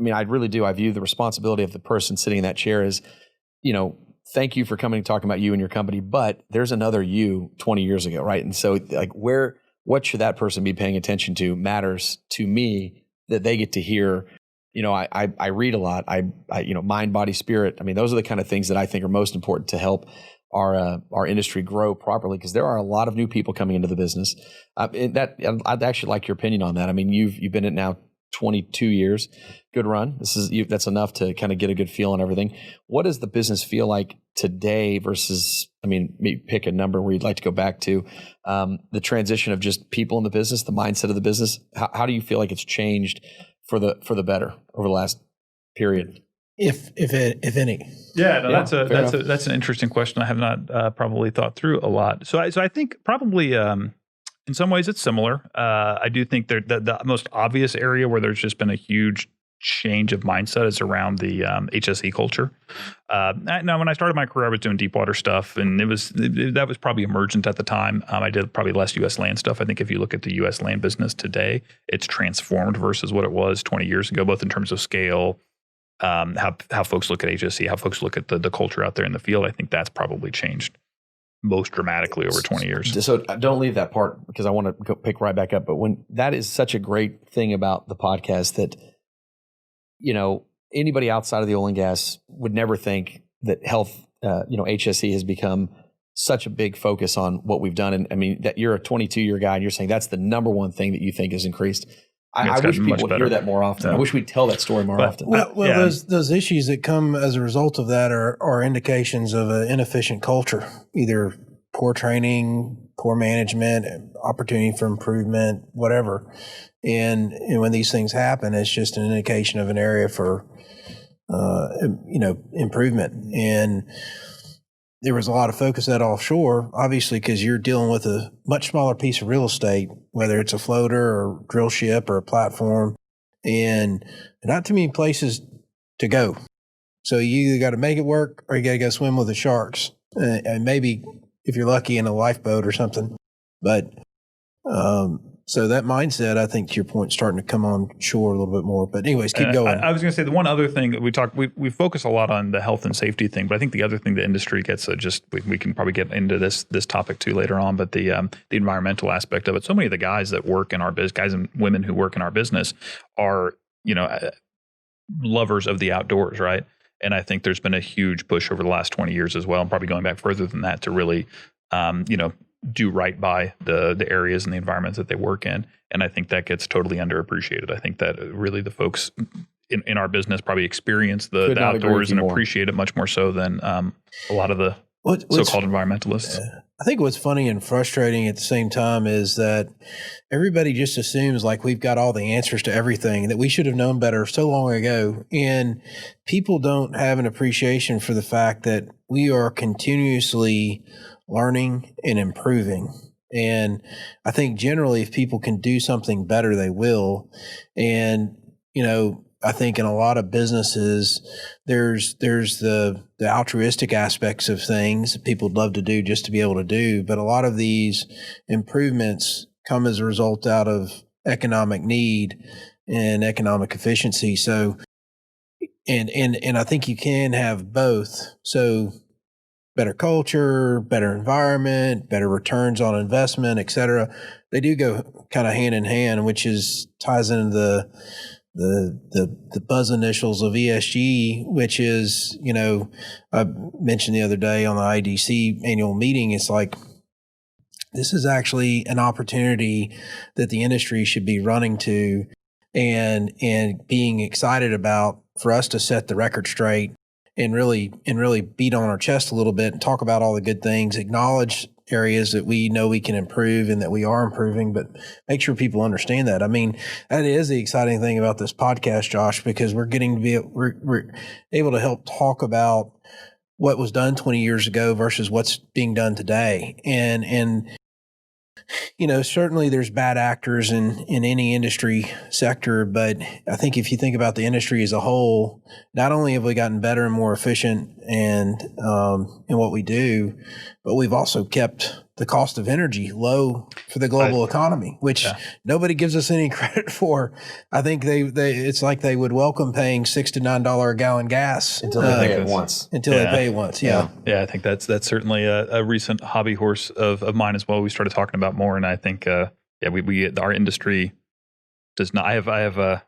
I really do. I view the responsibility of the person sitting in that chair as, thank you for coming and talking about you and your company, but there's another you 20 years ago, right? And so like what should that person be paying attention to matters to me that they get to hear. I read a lot. I mind, body, spirit. Those are the kind of things that I think are most important to help our industry grow properly, because there are a lot of new people coming into the business. I'd actually like your opinion on that. You've been in it now 22 years. Good run. That's enough to kind of get a good feel on everything. What does the business feel like today versus, maybe pick a number where you'd like to go back to, the transition of just people in the business, the mindset of the business. How do you feel like it's changed for the better over the last period? if any. Yeah, no, Yeah, that's an interesting question. I have not probably thought through a lot. So I think probably in some ways it's similar. I do think the most obvious area where there's just been a huge change of mindset is around the HSE culture. Now, when I started my career, I was doing deep water stuff, and that was probably emergent at the time. I did probably less U.S. land stuff. I think if you look at the U.S. land business today, it's transformed versus what it was 20 years ago, both in terms of scale. How folks look at HSE, how folks look at the culture out there in the field. I think that's probably changed most dramatically over 20 years. So don't leave that part because I want to pick right back up. But when that is such a great thing about the podcast that, anybody outside of the oil and gas would never think that health, HSE has become such a big focus on what we've done. And I mean, that you're a 22-year guy and you're saying that's the number one thing that you think has increased. I wish people would hear that more often. Yeah. I wish we'd tell that story more often. Well, those issues that come as a result of that are indications of an inefficient culture, either poor training, poor management, opportunity for improvement, whatever. And when these things happen, it's just an indication of an area for, improvement. And there was a lot of focus at offshore, obviously, because you're dealing with a much smaller piece of real estate, whether it's a floater or drill ship or a platform, and not too many places to go. So you either got to make it work or you got to go swim with the sharks, and maybe if you're lucky in a lifeboat or something. But so that mindset, I think, to your point, starting to come on shore a little bit more. But anyways, keep going. I was going to say the one other thing that we focus a lot on the health and safety thing, but I think the other thing the industry gets we can probably get into this topic too later on, but the environmental aspect of it. So many of the guys that work in our business, guys and women who work in our business, are lovers of the outdoors, right? And I think there's been a huge push over the last 20 years as well, and probably going back further than that to really, do right by the areas and the environments that they work in. And I think that gets totally underappreciated. I think that really the folks in our business probably experience the outdoors and appreciate it much more so than a lot of the so-called environmentalists. I think what's funny and frustrating at the same time is that everybody just assumes like we've got all the answers to everything, that we should have known better so long ago. And people don't have an appreciation for the fact that we are continuously learning and improving. And I think generally if people can do something better, they will. And, I think in a lot of businesses, there's the altruistic aspects of things that people would love to do just to be able to do. But a lot of these improvements come as a result out of economic need and economic efficiency. So, and I think you can have both. So better culture, better environment, better returns on investment, et cetera. They do go kind of hand in hand, which ties into the buzz initials of ESG, which is, I mentioned the other day on the IDC annual meeting, it's like, this is actually an opportunity that the industry should be running to and being excited about, for us to set the record straight and really beat on our chest a little bit and talk about all the good things, acknowledge areas that we know we can improve and that we are improving, but make sure people understand that. I mean, that is the exciting thing about this podcast, Josh, because we're able to help talk about what was done 20 years ago versus what's being done today. And certainly there's bad actors in any industry sector, but I think if you think about the industry as a whole, not only have we gotten better and more efficient and in what we do, but we've also kept the cost of energy low for the global economy, which nobody gives us any credit for. I think it's like they would welcome paying $6 to $9 a gallon gas until they pay it once. They pay it once. Yeah. I think that's certainly a recent hobby horse of mine as well. We started talking about more, and I think we our industry does not. I have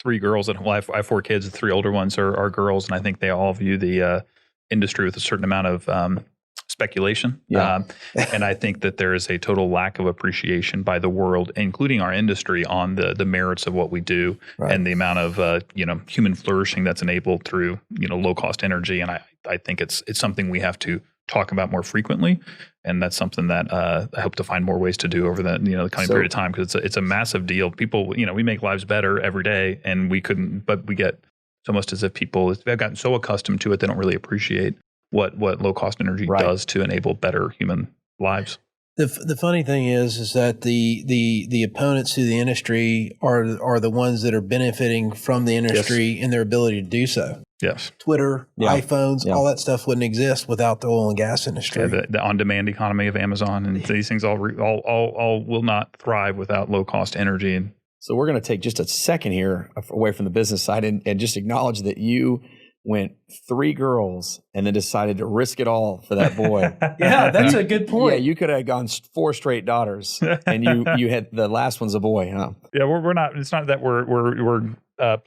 3 girls and I have 4 kids. The 3 older ones are girls, and I think they all view the industry with a certain amount of speculation. And I think that there is a total lack of appreciation by the world, including our industry, on the merits of what we do and the amount of human flourishing that's enabled through low cost energy. And I think it's something we have to talk about more frequently, and that's something that I hope to find more ways to do over the coming period of time, because it's a massive deal. People, we make lives better every day, and we get It's almost as if people have gotten so accustomed to it, they don't really appreciate what low cost energy does to enable better human lives. The funny thing is that the opponents to the industry are the ones that are benefiting from the industry and their ability to do so. Yes. Twitter, iPhones, all that stuff wouldn't exist without the oil and gas industry. Yeah, the on-demand economy of Amazon and these things all will not thrive without low-cost energy. So we're going to take just a second here away from the business side and just acknowledge that you went 3 girls and then decided to risk it all for that boy. Yeah, that's a good point. Yeah, you could have gone 4 straight daughters, and you had the last one's a boy, huh? Yeah, we're not. It's not that we're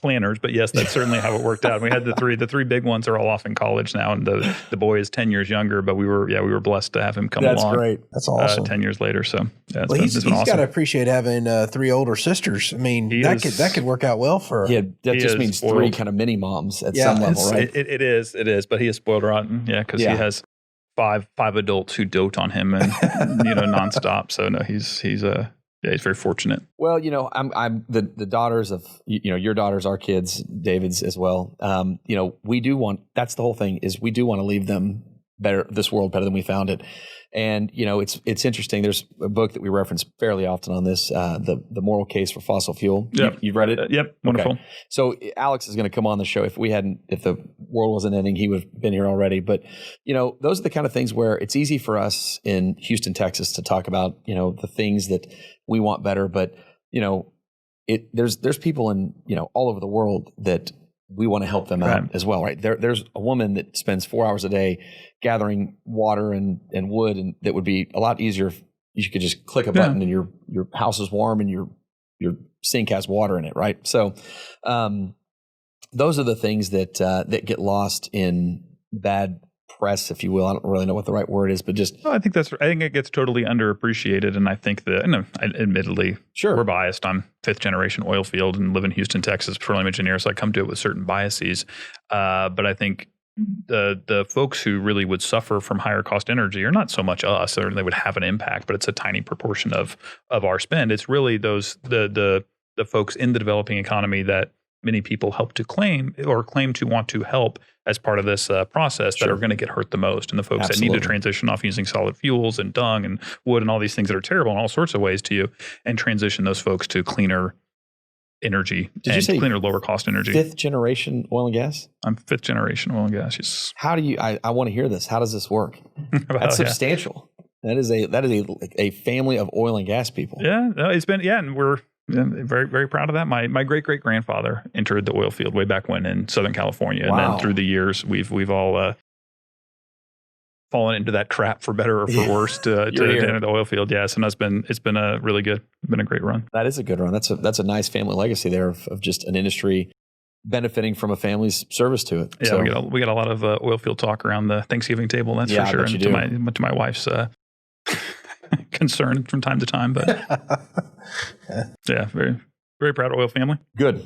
planners, but yes, that's certainly how it worked out. We had the three big ones are all off in college now, and the boy is 10 years younger. But we were blessed to have him come along. That's great. That's awesome. 10 years later, so yeah, he's awesome. got to appreciate having 3 older sisters. I mean, that could work out well for. Yeah, that just means spoiled. 3 kind of mini moms at some level, right? It is, but he is spoiled rotten. Yeah, because he has five adults who dote on him and nonstop. So no, he's very fortunate. Well, I'm the daughters of your daughters, our kids, David's as well. We do want. That's the whole thing. Is we do want to leave them this world better than we found it. And it's interesting. There's a book that we reference fairly often on this, the Moral Case for Fossil Fuel. Yep. You've read it? Yep. Wonderful. Okay. So Alex is going to come on the show. If the world wasn't ending, he would have been here already. But those are the kind of things where it's easy for us in Houston, Texas, to talk about the things that we want better. But there's people in all over the world that we want to help them out as well, right? There's a woman that spends 4 hours a day gathering water and wood, and that would be a lot easier if you could just click a button and your house is warm and your sink has water in it, right? So those are the things that get lost in bad press, if you will. I don't really know what the right word is, but just I think it gets totally underappreciated, and I think that admittedly, we're biased. I'm 5th generation oil field and live in Houston, Texas, petroleum engineer, so I come to it with certain biases. But I think the folks who really would suffer from higher cost energy are not so much us, or they would have an impact, but it's a tiny proportion of our spend. It's really those the folks in the developing economy that many people help to claim to want to help as part of this process that are going to get hurt the most. And the folks that need to transition off using solid fuels and dung and wood and all these things that are terrible in all sorts of ways to you, and transition those folks to cleaner energy. Did you say cleaner, lower cost energy? 5th generation oil and gas? I'm 5th generation oil and gas. Yes. How do you, I want to hear this. How does this work? That's substantial. That is a family of oil and gas people. Yeah, no, it's been, and we're very, very proud of that. My great-great-grandfather entered the oil field way back when in Southern California. And then through the years, we've all fallen into that trap, for better or for worse, to enter the oil field. Yes, and it's been a really good, been a great run. That is a good run. That's a nice family legacy there of just an industry benefiting from a family's service to it. Yeah, so, we got a lot of oil field talk around the Thanksgiving table. That's for sure. And to my wife's concern from time to time, but yeah, very, very proud of oil family. Good.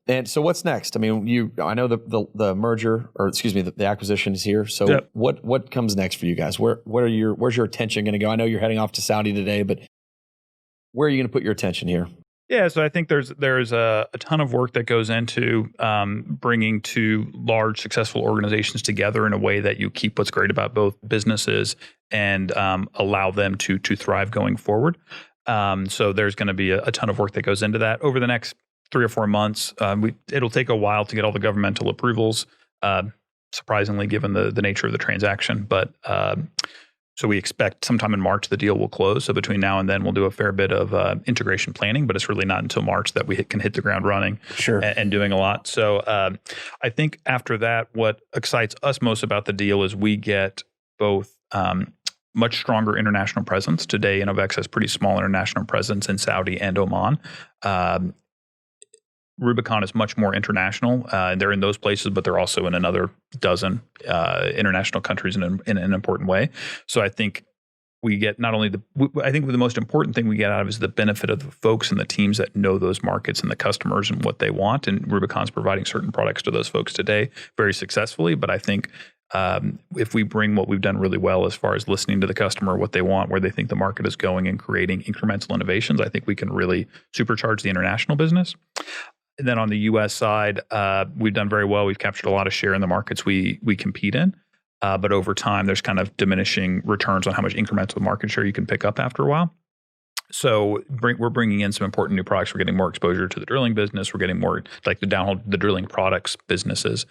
And so what's next? I mean, I know the merger, or excuse me, the acquisition is here. So what comes next for you guys? Where's your attention going to go? I know you're heading off to Saudi today, but where are you going to put your attention here? Yeah, so I think there's a ton of work that goes into bringing two large, successful organizations together in a way that you keep what's great about both businesses and allow them to thrive going forward. So there's going to be a ton of work that goes into that over the next 3 or 4 months. It'll take a while to get all the governmental approvals, surprisingly, given the nature of the transaction. But so we expect sometime in March the deal will close. So between now and then, we'll do a fair bit of integration planning, but it's really not until March that we can hit the ground running and doing a lot. So I think after that, what excites us most about the deal is we get both much stronger international presence. Today, Innovex has pretty small international presence in Saudi and Oman. Rubicon is much more international. They're in those places, but they're also in another dozen international countries in an important way. So I think we get not only I think the most important thing we get out of is the benefit of the folks and the teams that know those markets and the customers and what they want. And Rubicon's providing certain products to those folks today very successfully. But I think if we bring what we've done really well as far as listening to the customer, what they want, where they think the market is going, and creating incremental innovations, I think we can really supercharge the international business. And then on the U.S. side, we've done very well. We've captured a lot of share in the markets we compete in. But over time, there's kind of diminishing returns on how much incremental market share you can pick up after a while. So we're bringing in some important new products. We're getting more exposure to the drilling business. We're getting more like the drilling products businesses.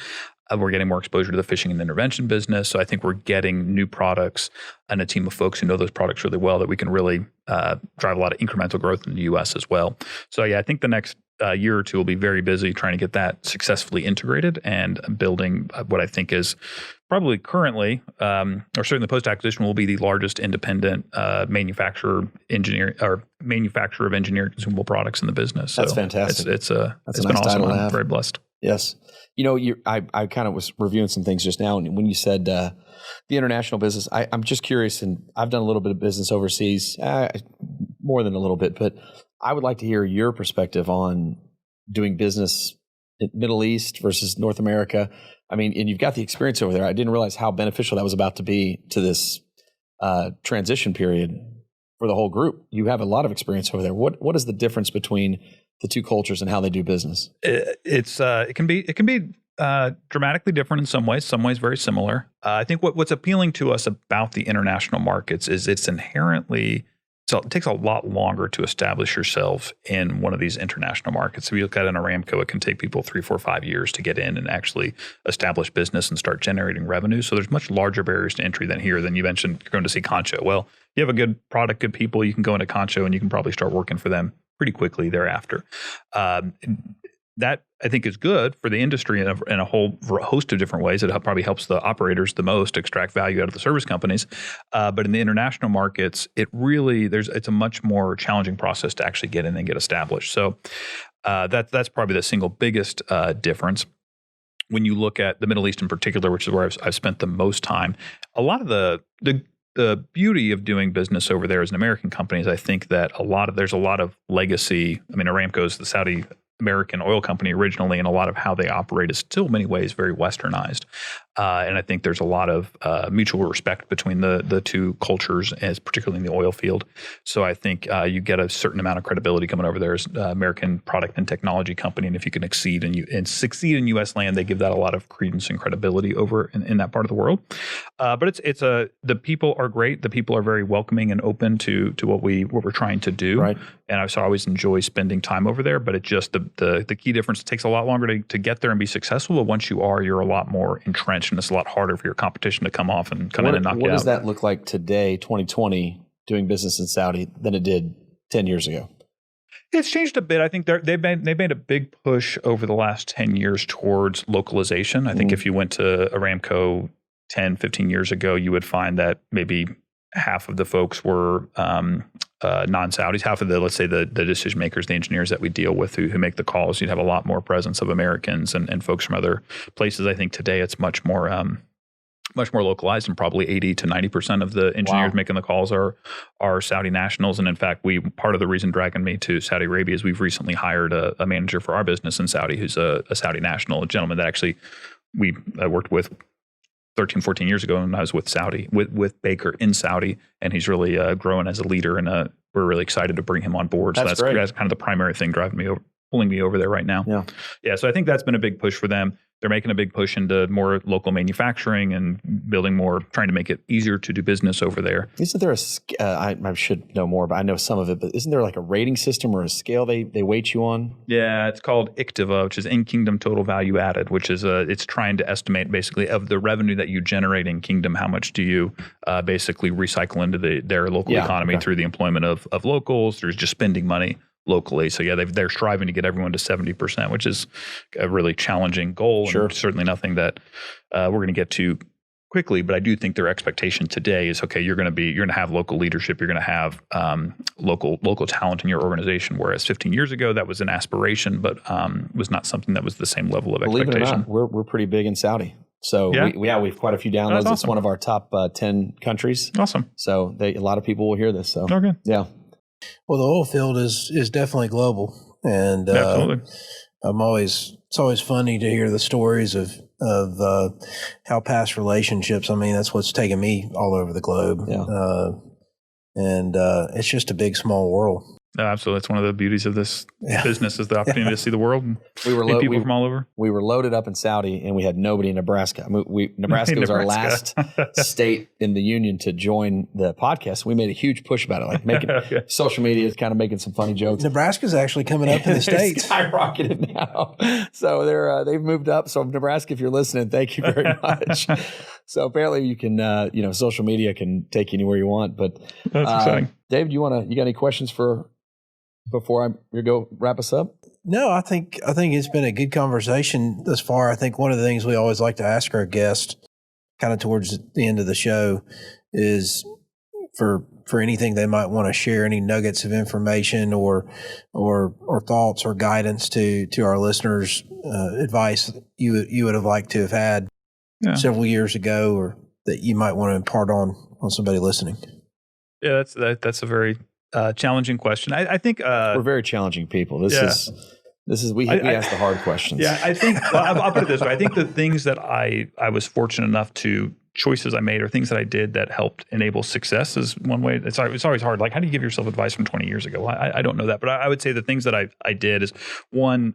We're getting more exposure to the fishing and intervention business. So I think we're getting new products and a team of folks who know those products really well that we can really drive a lot of incremental growth in the U.S. as well. So yeah, I think the next year or two will be very busy trying to get that successfully integrated and building what I think is probably currently, or certainly post-acquisition, will be the largest independent manufacturer of engineered consumable products in the business. That's so fantastic. It's a been nice awesome. title to I'm have. very blessed. Yes. I kind of was reviewing some things just now, and when you said the international business, I'm just curious, and I've done a little bit of business overseas, more than a little bit, but I would like to hear your perspective on doing business in Middle East versus North America. I mean, and you've got the experience over there. I didn't realize how beneficial that was about to be to this transition period for the whole group. You have a lot of experience over there. What is the difference between the two cultures and how they do business? It can be dramatically different in some ways very similar. I think what's appealing to us about the international markets is it's inherently, so it takes a lot longer to establish yourself in one of these international markets. If you look at an Aramco, it can take people 3, 4, 5 years to get in and actually establish business and start generating revenue. So there's much larger barriers to entry than here. Than you mentioned, you're going to see Concho. Well, you have a good product, good people, you can go into Concho and you can probably start working for them pretty quickly thereafter. That I think is good for the industry in a whole host of different ways. It probably helps the operators the most extract value out of the service companies. But in the international markets, it's a much more challenging process to actually get in and get established. So that's probably the single biggest difference. When you look at the Middle East in particular, which is where I've spent the most time, a lot of the beauty of doing business over there as an American company is I think that there's a lot of legacy. I mean, Aramco is the Saudi American oil company originally, and a lot of how they operate is still in many ways very westernized. And I think there's a lot of mutual respect between the two cultures, as particularly in the oil field. So I think you get a certain amount of credibility coming over there as an American product and technology company. And if you can succeed in U.S. land, they give that a lot of credence and credibility over in that part of the world. But the people are great. The people are very welcoming and open to what we're trying to do. Right. And I always enjoy spending time over there. But it's just the key difference. It takes a lot longer to get there and be successful. But once you're a lot more entrenched, and it's a lot harder for your competition to come in and knock you out. What does that look like today, 2020, doing business in Saudi than it did 10 years ago? It's changed a bit. I think they've made a big push over the last 10 years towards localization. I think if you went to Aramco 10, 15 years ago, you would find that maybe half of the folks were non-Saudis, half of let's say the decision makers, the engineers that we deal with who make the calls. You'd have a lot more presence of Americans and folks from other places. I think today it's much more localized, and probably 80 to 90% of the engineers making the calls are Saudi nationals. And in fact, part of the reason dragging me to Saudi Arabia is we've recently hired a manager for our business in Saudi who's a Saudi national, a gentleman that actually we worked with 13, 14 years ago, and I was with Baker in Saudi, and he's really growing as a leader, and we're really excited to bring him on board. That's So great. that's kind of the primary thing pulling me over there right now. Yeah. So I think that's been a big push for them. They're making a big push into more local manufacturing and trying to make it easier to do business over there. Isn't there I should know more, but I know some of it, but isn't there like a rating system or a scale they weight you on? Yeah, it's called ICTVA, which is In Kingdom Total Value Added, which is it's trying to estimate basically of the revenue that you generate in Kingdom, how much do you basically recycle into their local economy through the employment of locals, through just spending money locally. So yeah, they're striving to get everyone to 70%, which is a really challenging goal. Sure. And certainly nothing that we're going to get to quickly, but I do think their expectation today is, okay, you're going to have local leadership, you're going to have local talent in your organization. Whereas 15 years ago, that was an aspiration, but was not something that was the same level of expectation. Believe it or not, we're pretty big in Saudi. So we have quite a few downloads. Awesome. It's one of our top 10 countries. Awesome. So a lot of people will hear this. So okay. Yeah. Well, the oil field is definitely global, and Absolutely. It's always funny to hear the stories of how past relationships. I mean, that's what's taken me all over the globe. Yeah. And it's just a big, small world. Absolutely. It's one of the beauties of this business is the opportunity to see the world and meet people from all over. We were loaded up in Saudi and we had nobody in Nebraska. Nebraska was our last state in the union to join the podcast. We made a huge push about it, like making social media is kind of making some funny jokes. Nebraska's actually coming up in the States. It's skyrocketed now. So they've moved up. So Nebraska, if you're listening, thank you very much. So apparently you can, social media can take you anywhere you want. But that's exciting. Dave, you got any questions before you go wrap us up? No, I think it's been a good conversation thus far. I think one of the things we always like to ask our guests kind of towards the end of the show is for anything they might want to share, any nuggets of information or thoughts or guidance to our listeners, advice you would have liked to have had several years ago, or that you might want to impart on somebody listening. Yeah, that's a very challenging question. I think we're very challenging people. This is we ask the hard questions. Yeah, I think I'll put it this way. I think the things that I was fortunate enough to choices I made or things that I did that helped enable success is one way. It's always hard. Like, how do you give yourself advice from 20 years ago? I don't know that, but I would say the things that I did is one,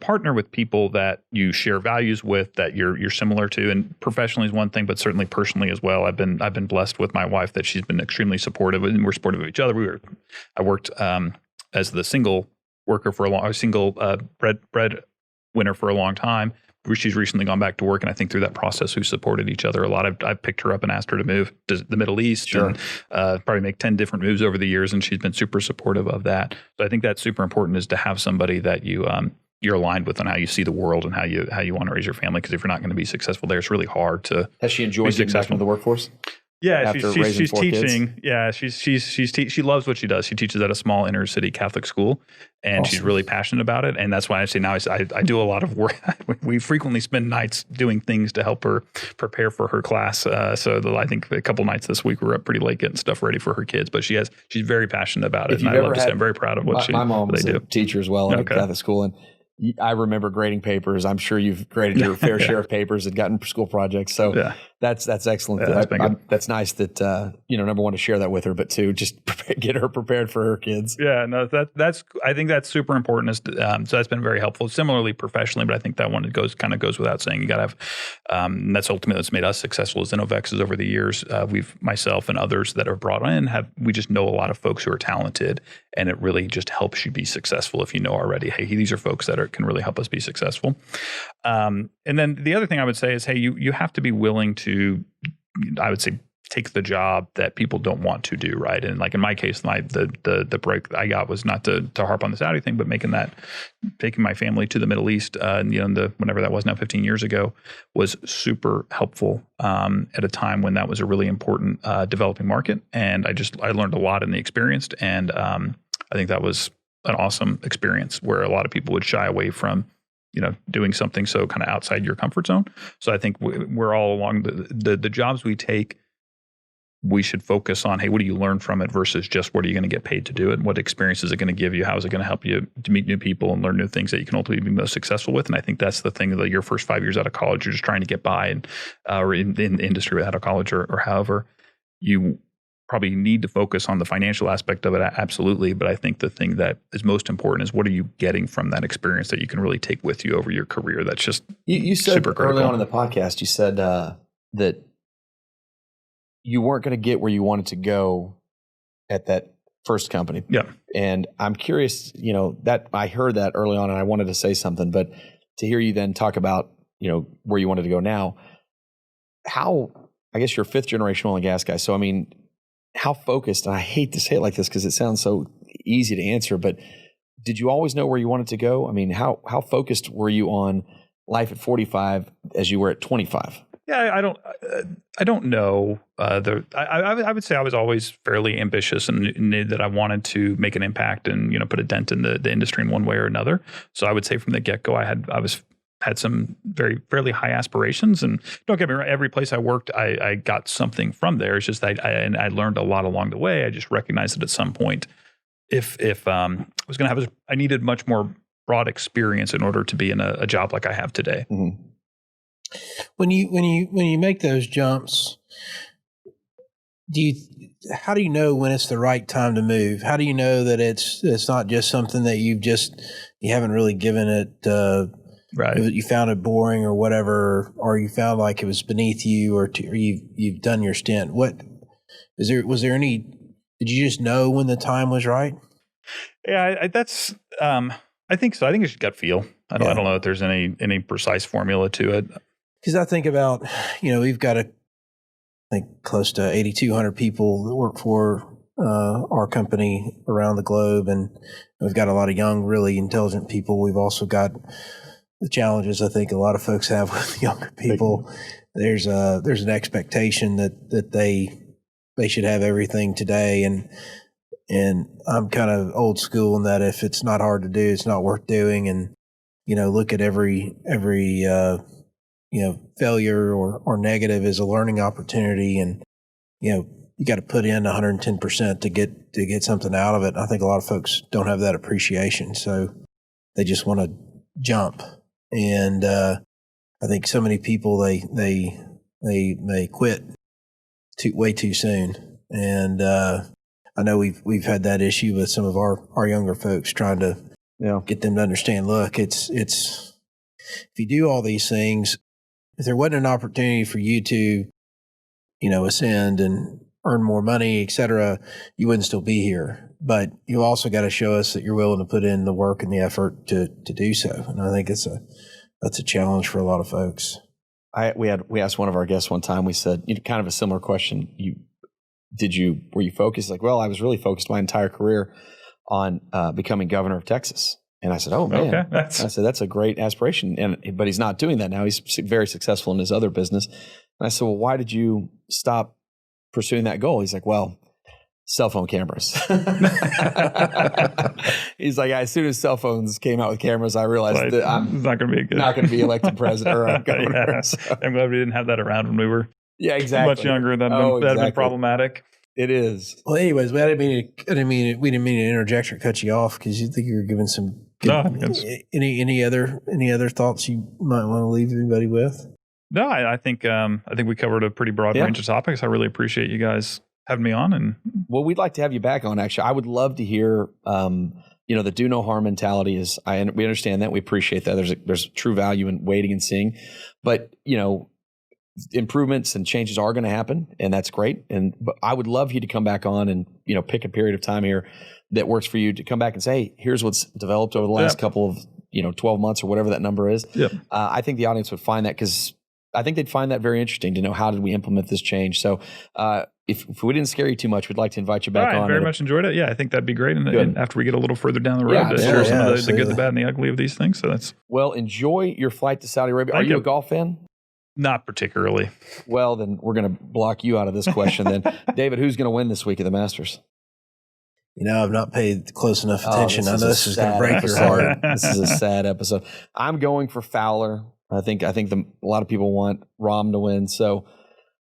partner with people that you share values with, that you're similar to, and professionally is one thing, but certainly personally as well. I've been blessed with my wife that she's been extremely supportive, and we're supportive of each other. I worked as the single worker bread winner for a long time. She's recently gone back to work, and I think through that process, we supported each other a lot. I've picked her up and asked her to move to the Middle East, and probably make 10 different moves over the years, and she's been super supportive of that. So I think that's super important, is to have somebody that you're aligned with on how you see the world and how you want to raise your family. Because if you're not going to be successful there, it's really hard to. Has she enjoyed getting back into the workforce? Yeah, she's teaching. Kids? Yeah, she loves what she does. She teaches at a small inner city Catholic school, and awesome. She's really passionate about it. And that's why I say now I do a lot of work. We frequently spend nights doing things to help her prepare for her class. So I think a couple nights this week we were up pretty late getting stuff ready for her kids. But she's very passionate about it, and I love to say I'm very proud of what my mom was a teacher as well in a Catholic school, and I remember grading papers. I'm sure you've graded your fair share of papers and gotten school projects. So that's excellent. That's nice that, number one, to share that with her, but two, just get her prepared for her kids. Yeah, no, I think that's super important. So that's been very helpful. Similarly, professionally, but I think that one goes without saying. You got to have, and that's ultimately what's made us successful as Innovex is over the years. Myself and others that are brought in, we just know a lot of folks who are talented, and it really just helps you be successful if you know already, hey, these are folks that can really help us be successful. And then the other thing I would say is, hey, you have to be willing to, I would say, take the job that people don't want to do, right? And like in my case, the break I got was not to harp on the Saudi thing, but taking my family to the Middle East, whenever that was now 15 years ago, was super helpful at a time when that was a really important developing market. And I learned a lot in the experience, and I think that was an awesome experience where a lot of people would shy away from, doing something so kind of outside your comfort zone. So I think we're all along the jobs we take, we should focus on, hey, what do you learn from it versus just what are you going to get paid to do it? What experience is it going to give you? How is it going to help you to meet new people and learn new things that you can ultimately be most successful with? And I think that's the thing, that your first 5 years out of college, you're just trying to get by, and or in the industry out of college or however, you probably need to focus on the financial aspect of it, absolutely. But I think the thing that is most important is, what are you getting from that experience that you can really take with you over your career? That's just you said super critical. Early on in the podcast, you said that you weren't going to get where you wanted to go at that first company. Yeah. And I'm curious, that I heard that early on and I wanted to say something, but to hear you then talk about, where you wanted to go now, I guess you're a fifth generation oil and gas guy. So, I mean, how focused, and I hate to say it like this because it sounds so easy to answer, but did you always know where you wanted to go? I mean, how focused were you on life at 45 as you were at 25? Yeah, I don't know. I would say I was always fairly ambitious and knew that I wanted to make an impact and put a dent in the industry in one way or another. So I would say from the get-go, I had some fairly high aspirations. And don't get me wrong, every place I worked, I got something from there. It's just that I learned a lot along the way. I just recognized that at some point, if I was going to have, I needed much more broad experience in order to be in a job like I have today. Mm-hmm. When you make those jumps, how do you know when it's the right time to move? How do you know that it's not just something that you haven't really given it, Right. you found it boring or whatever, or you found like it was beneath you, or you've done your stint. Was there any, did you just know when the time was right? Yeah, I think so. I think it's gut feel. I don't know if there's any precise formula to it. Because I think about, we've got I think close to 8,200 people that work for our company around the globe, and we've got a lot of young, really intelligent people. We've also got the challenges I think a lot of folks have with younger people. There's an expectation that they should have everything today, and I'm kind of old school in that if it's not hard to do, it's not worth doing. And look at every failure or negative as a learning opportunity, and you got to put in 110% to get something out of it. I think a lot of folks don't have that appreciation, so they just want to jump. And I think so many people they quit way too soon. And I know we've had that issue with some of our younger folks, trying to get them to understand. Look, it's if you do all these things, if there wasn't an opportunity for you to ascend and earn more money, et cetera, you wouldn't still be here. But you also got to show us that you're willing to put in the work and the effort to do so. And I think that's a challenge for a lot of folks. We asked one of our guests one time, we said, kind of a similar question. Were you focused? Like, well, I was really focused my entire career on becoming governor of Texas. And I said, oh man, okay, I said, that's a great aspiration. But he's not doing that now. He's very successful in his other business. And I said, well, why did you stop pursuing that goal? He's like, well, cell phone cameras. He's like, as soon as cell phones came out with cameras, I realized that I'm not going to be elected president or governor. Yeah. So. I'm glad we didn't have that around when we were much younger. That'd have been problematic. It is. Well, anyways, we didn't mean to interject or cut you off, because you think you were giving some. Any other thoughts you might want to leave anybody with? No, I think we covered a pretty broad range of topics. I really appreciate you guys having me on. And well, we'd like to have you back on. Actually, I would love to hear. The do no harm mentality is. We understand that. We appreciate that. There's true value in waiting and seeing, but improvements and changes are going to happen, and that's great. But I would love you to come back on and pick a period of time here that works for you to come back and say, hey, here's what's developed over the last couple of 12 months or whatever that number is. Yep. I think the audience would find that, because I think they'd find that very interesting to know, how did we implement this change. So if we didn't scare you too much, we'd like to invite you back on. I very much enjoyed it. Yeah, I think that'd be great. And after we get a little further down the road, to share some of the good, the bad, and the ugly of these things. So that's well. Enjoy your flight to Saudi Arabia. Are you a golf fan? Not particularly. Well, then we're going to block you out of this question. Then, David, who's going to win this week at the Masters? I've not paid close enough attention. I know this is going to break your heart. This is a sad episode. I'm going for Fowler. I think a lot of people want Rahm to win. So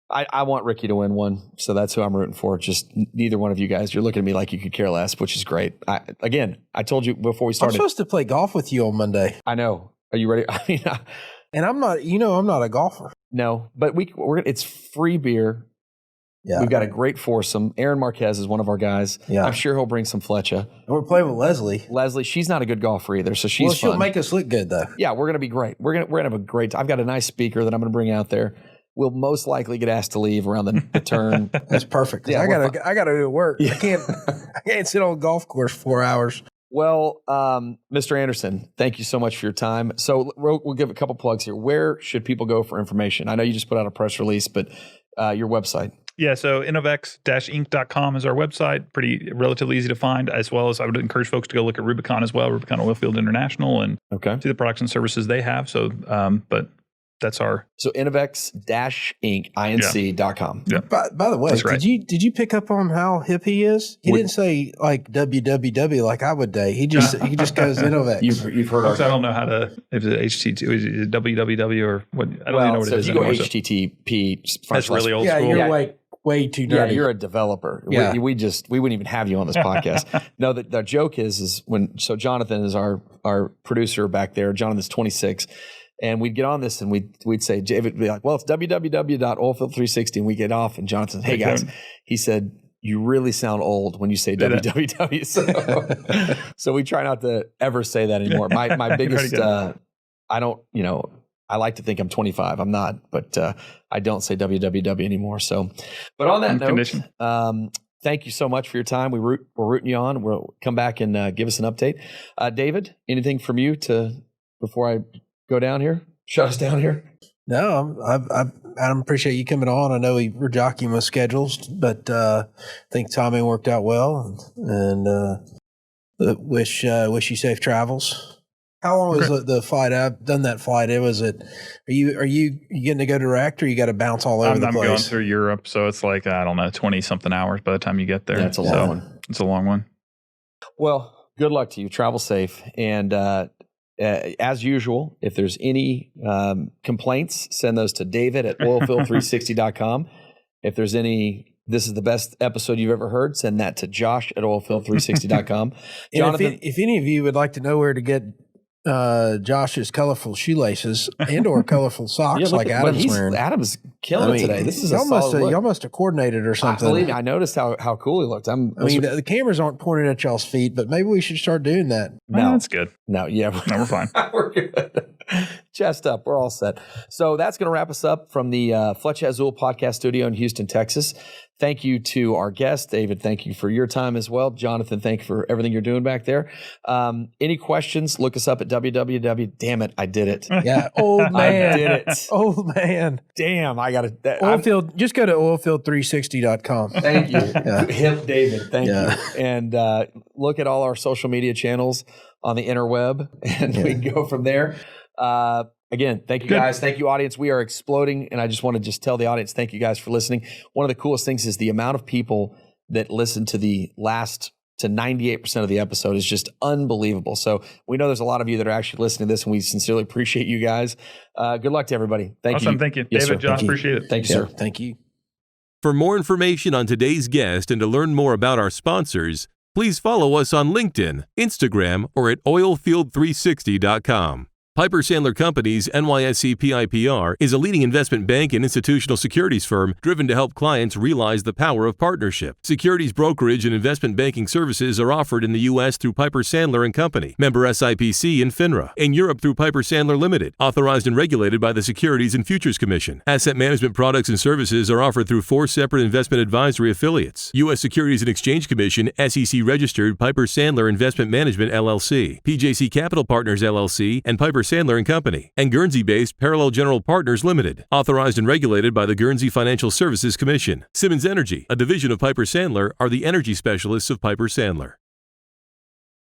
I want Ricky to win one. So that's who I'm rooting for. Just neither one of you guys. You're looking at me like you could care less, which is great. I told you before we started. I'm supposed to play golf with you on Monday. I know. Are you ready? And I'm not. I'm not a golfer. No, but it's free beer. Yeah, we've got a great foursome. Aaron Marquez is one of our guys. Yeah, I'm sure he'll bring some fletcha. And we're playing with Leslie. Leslie, she's not a good golfer either, so she's she'll make us look good though. Yeah, we're gonna be great. We're gonna have a great. I've got a nice speaker that I'm gonna bring out there. We'll most likely get asked to leave around the turn. That's perfect. Yeah, I gotta do work. Yeah. I can't sit on a golf course for 4 hours. Well, Mr. Anderson, thank you so much for your time. So we'll give a couple plugs here. Where should people go for information? I know you just put out a press release, but your website. Yeah, so Innovex-Inc.com is our website. Relatively easy to find, as well as I would encourage folks to go look at Rubicon as well, Rubicon Oilfield International, and see the products and services they have. So, but that's our... So Innovex-Inc.com. Yeah. By the way, right. did you pick up on how hip he is? He didn't say like www like I would say. He just goes Innovex. You've heard I don't know how to, if it's HTTP, is it www or what? I don't even know what it is. If you go HTTP, that's really old school. You're like way too nerdy. Yeah, you're a developer. Yeah. We wouldn't even have you on this podcast. No, the joke is Jonathan is our producer back there. Jonathan's 26. And we'd get on this and we'd say, David would be like, well, it's www.oilfield360. And we get off and Jonathan said, hey guys, he said, you really sound old when you say www. So we try not to ever say that anymore. My biggest, I don't, I like to think I'm 25. I'm not, but I don't say www anymore. So, but on that note, thank you so much for your time. We're rooting you on. We'll come back and give us an update. David, anything from you before I go down here? Shut us down here? No, Adam, appreciate you coming on. I know we were jockeying with schedules, but I think timing worked out well, and wish you safe travels. How long was the flight? I've done that flight. Are you getting to go direct, or you got to bounce all over the place? I'm going through Europe, so it's like, I don't know, 20 something hours by the time you get there. Yeah, it's a long one. It's a long one. Well, good luck to you. Travel safe, and as usual, if there's any complaints, send those to David at oilfield360.com. If there's any, this is the best episode you've ever heard, send that to Josh at oilfield360.com. Jonathan, if any of you would like to know where to get Josh's colorful shoelaces and or colorful socks like Adam's wearing. Adam's killing it today. This is y'all must have coordinated or something. Believe me, I noticed how cool he looked. The cameras aren't pointed at y'all's feet, but maybe we should start doing that. No, that's good. No, we're fine. We're good. Chest up. We're all set. So that's going to wrap us up from the Fletcher Azul podcast studio in Houston, Texas. Thank you to our guest, David. Thank you for your time as well. Jonathan, thank you for everything you're doing back there. Any questions, look us up at www. Damn it, I did it. Yeah, old man. I did it. Old man. Damn, I got it. Oilfield, just go to oilfield360.com. Thank you. Hip David, thank you. And look at all our social media channels on the interweb, and we can go from there. Again, thank you guys. Thank you, audience. We are exploding, and I just want to tell the audience, thank you guys for listening. One of the coolest things is the amount of people that listen to the last to 98% of the episode is just unbelievable. So we know there's a lot of you that are actually listening to this, and we sincerely appreciate you guys. Good luck to everybody. Thank you. Awesome. Thank you. Yes, David, Josh, appreciate it. Thank you, sir. Thank you. For more information on today's guest and to learn more about our sponsors, please follow us on LinkedIn, Instagram, or at oilfield360.com. Piper Sandler Companies, NYSE PIPR, is a leading investment bank and institutional securities firm driven to help clients realize the power of partnership. Securities brokerage and investment banking services are offered in the U.S. through Piper Sandler & Company, member SIPC and FINRA. In Europe through Piper Sandler Limited, authorized and regulated by the Securities and Futures Commission. Asset management products and services are offered through 4 separate investment advisory affiliates. U.S. Securities and Exchange Commission, SEC registered Piper Sandler Investment Management LLC, PJC Capital Partners LLC, and Piper Sandler & Company, and Guernsey-based Parallel General Partners Limited, authorized and regulated by the Guernsey Financial Services Commission. Simmons Energy, a division of Piper Sandler, are the energy specialists of Piper Sandler.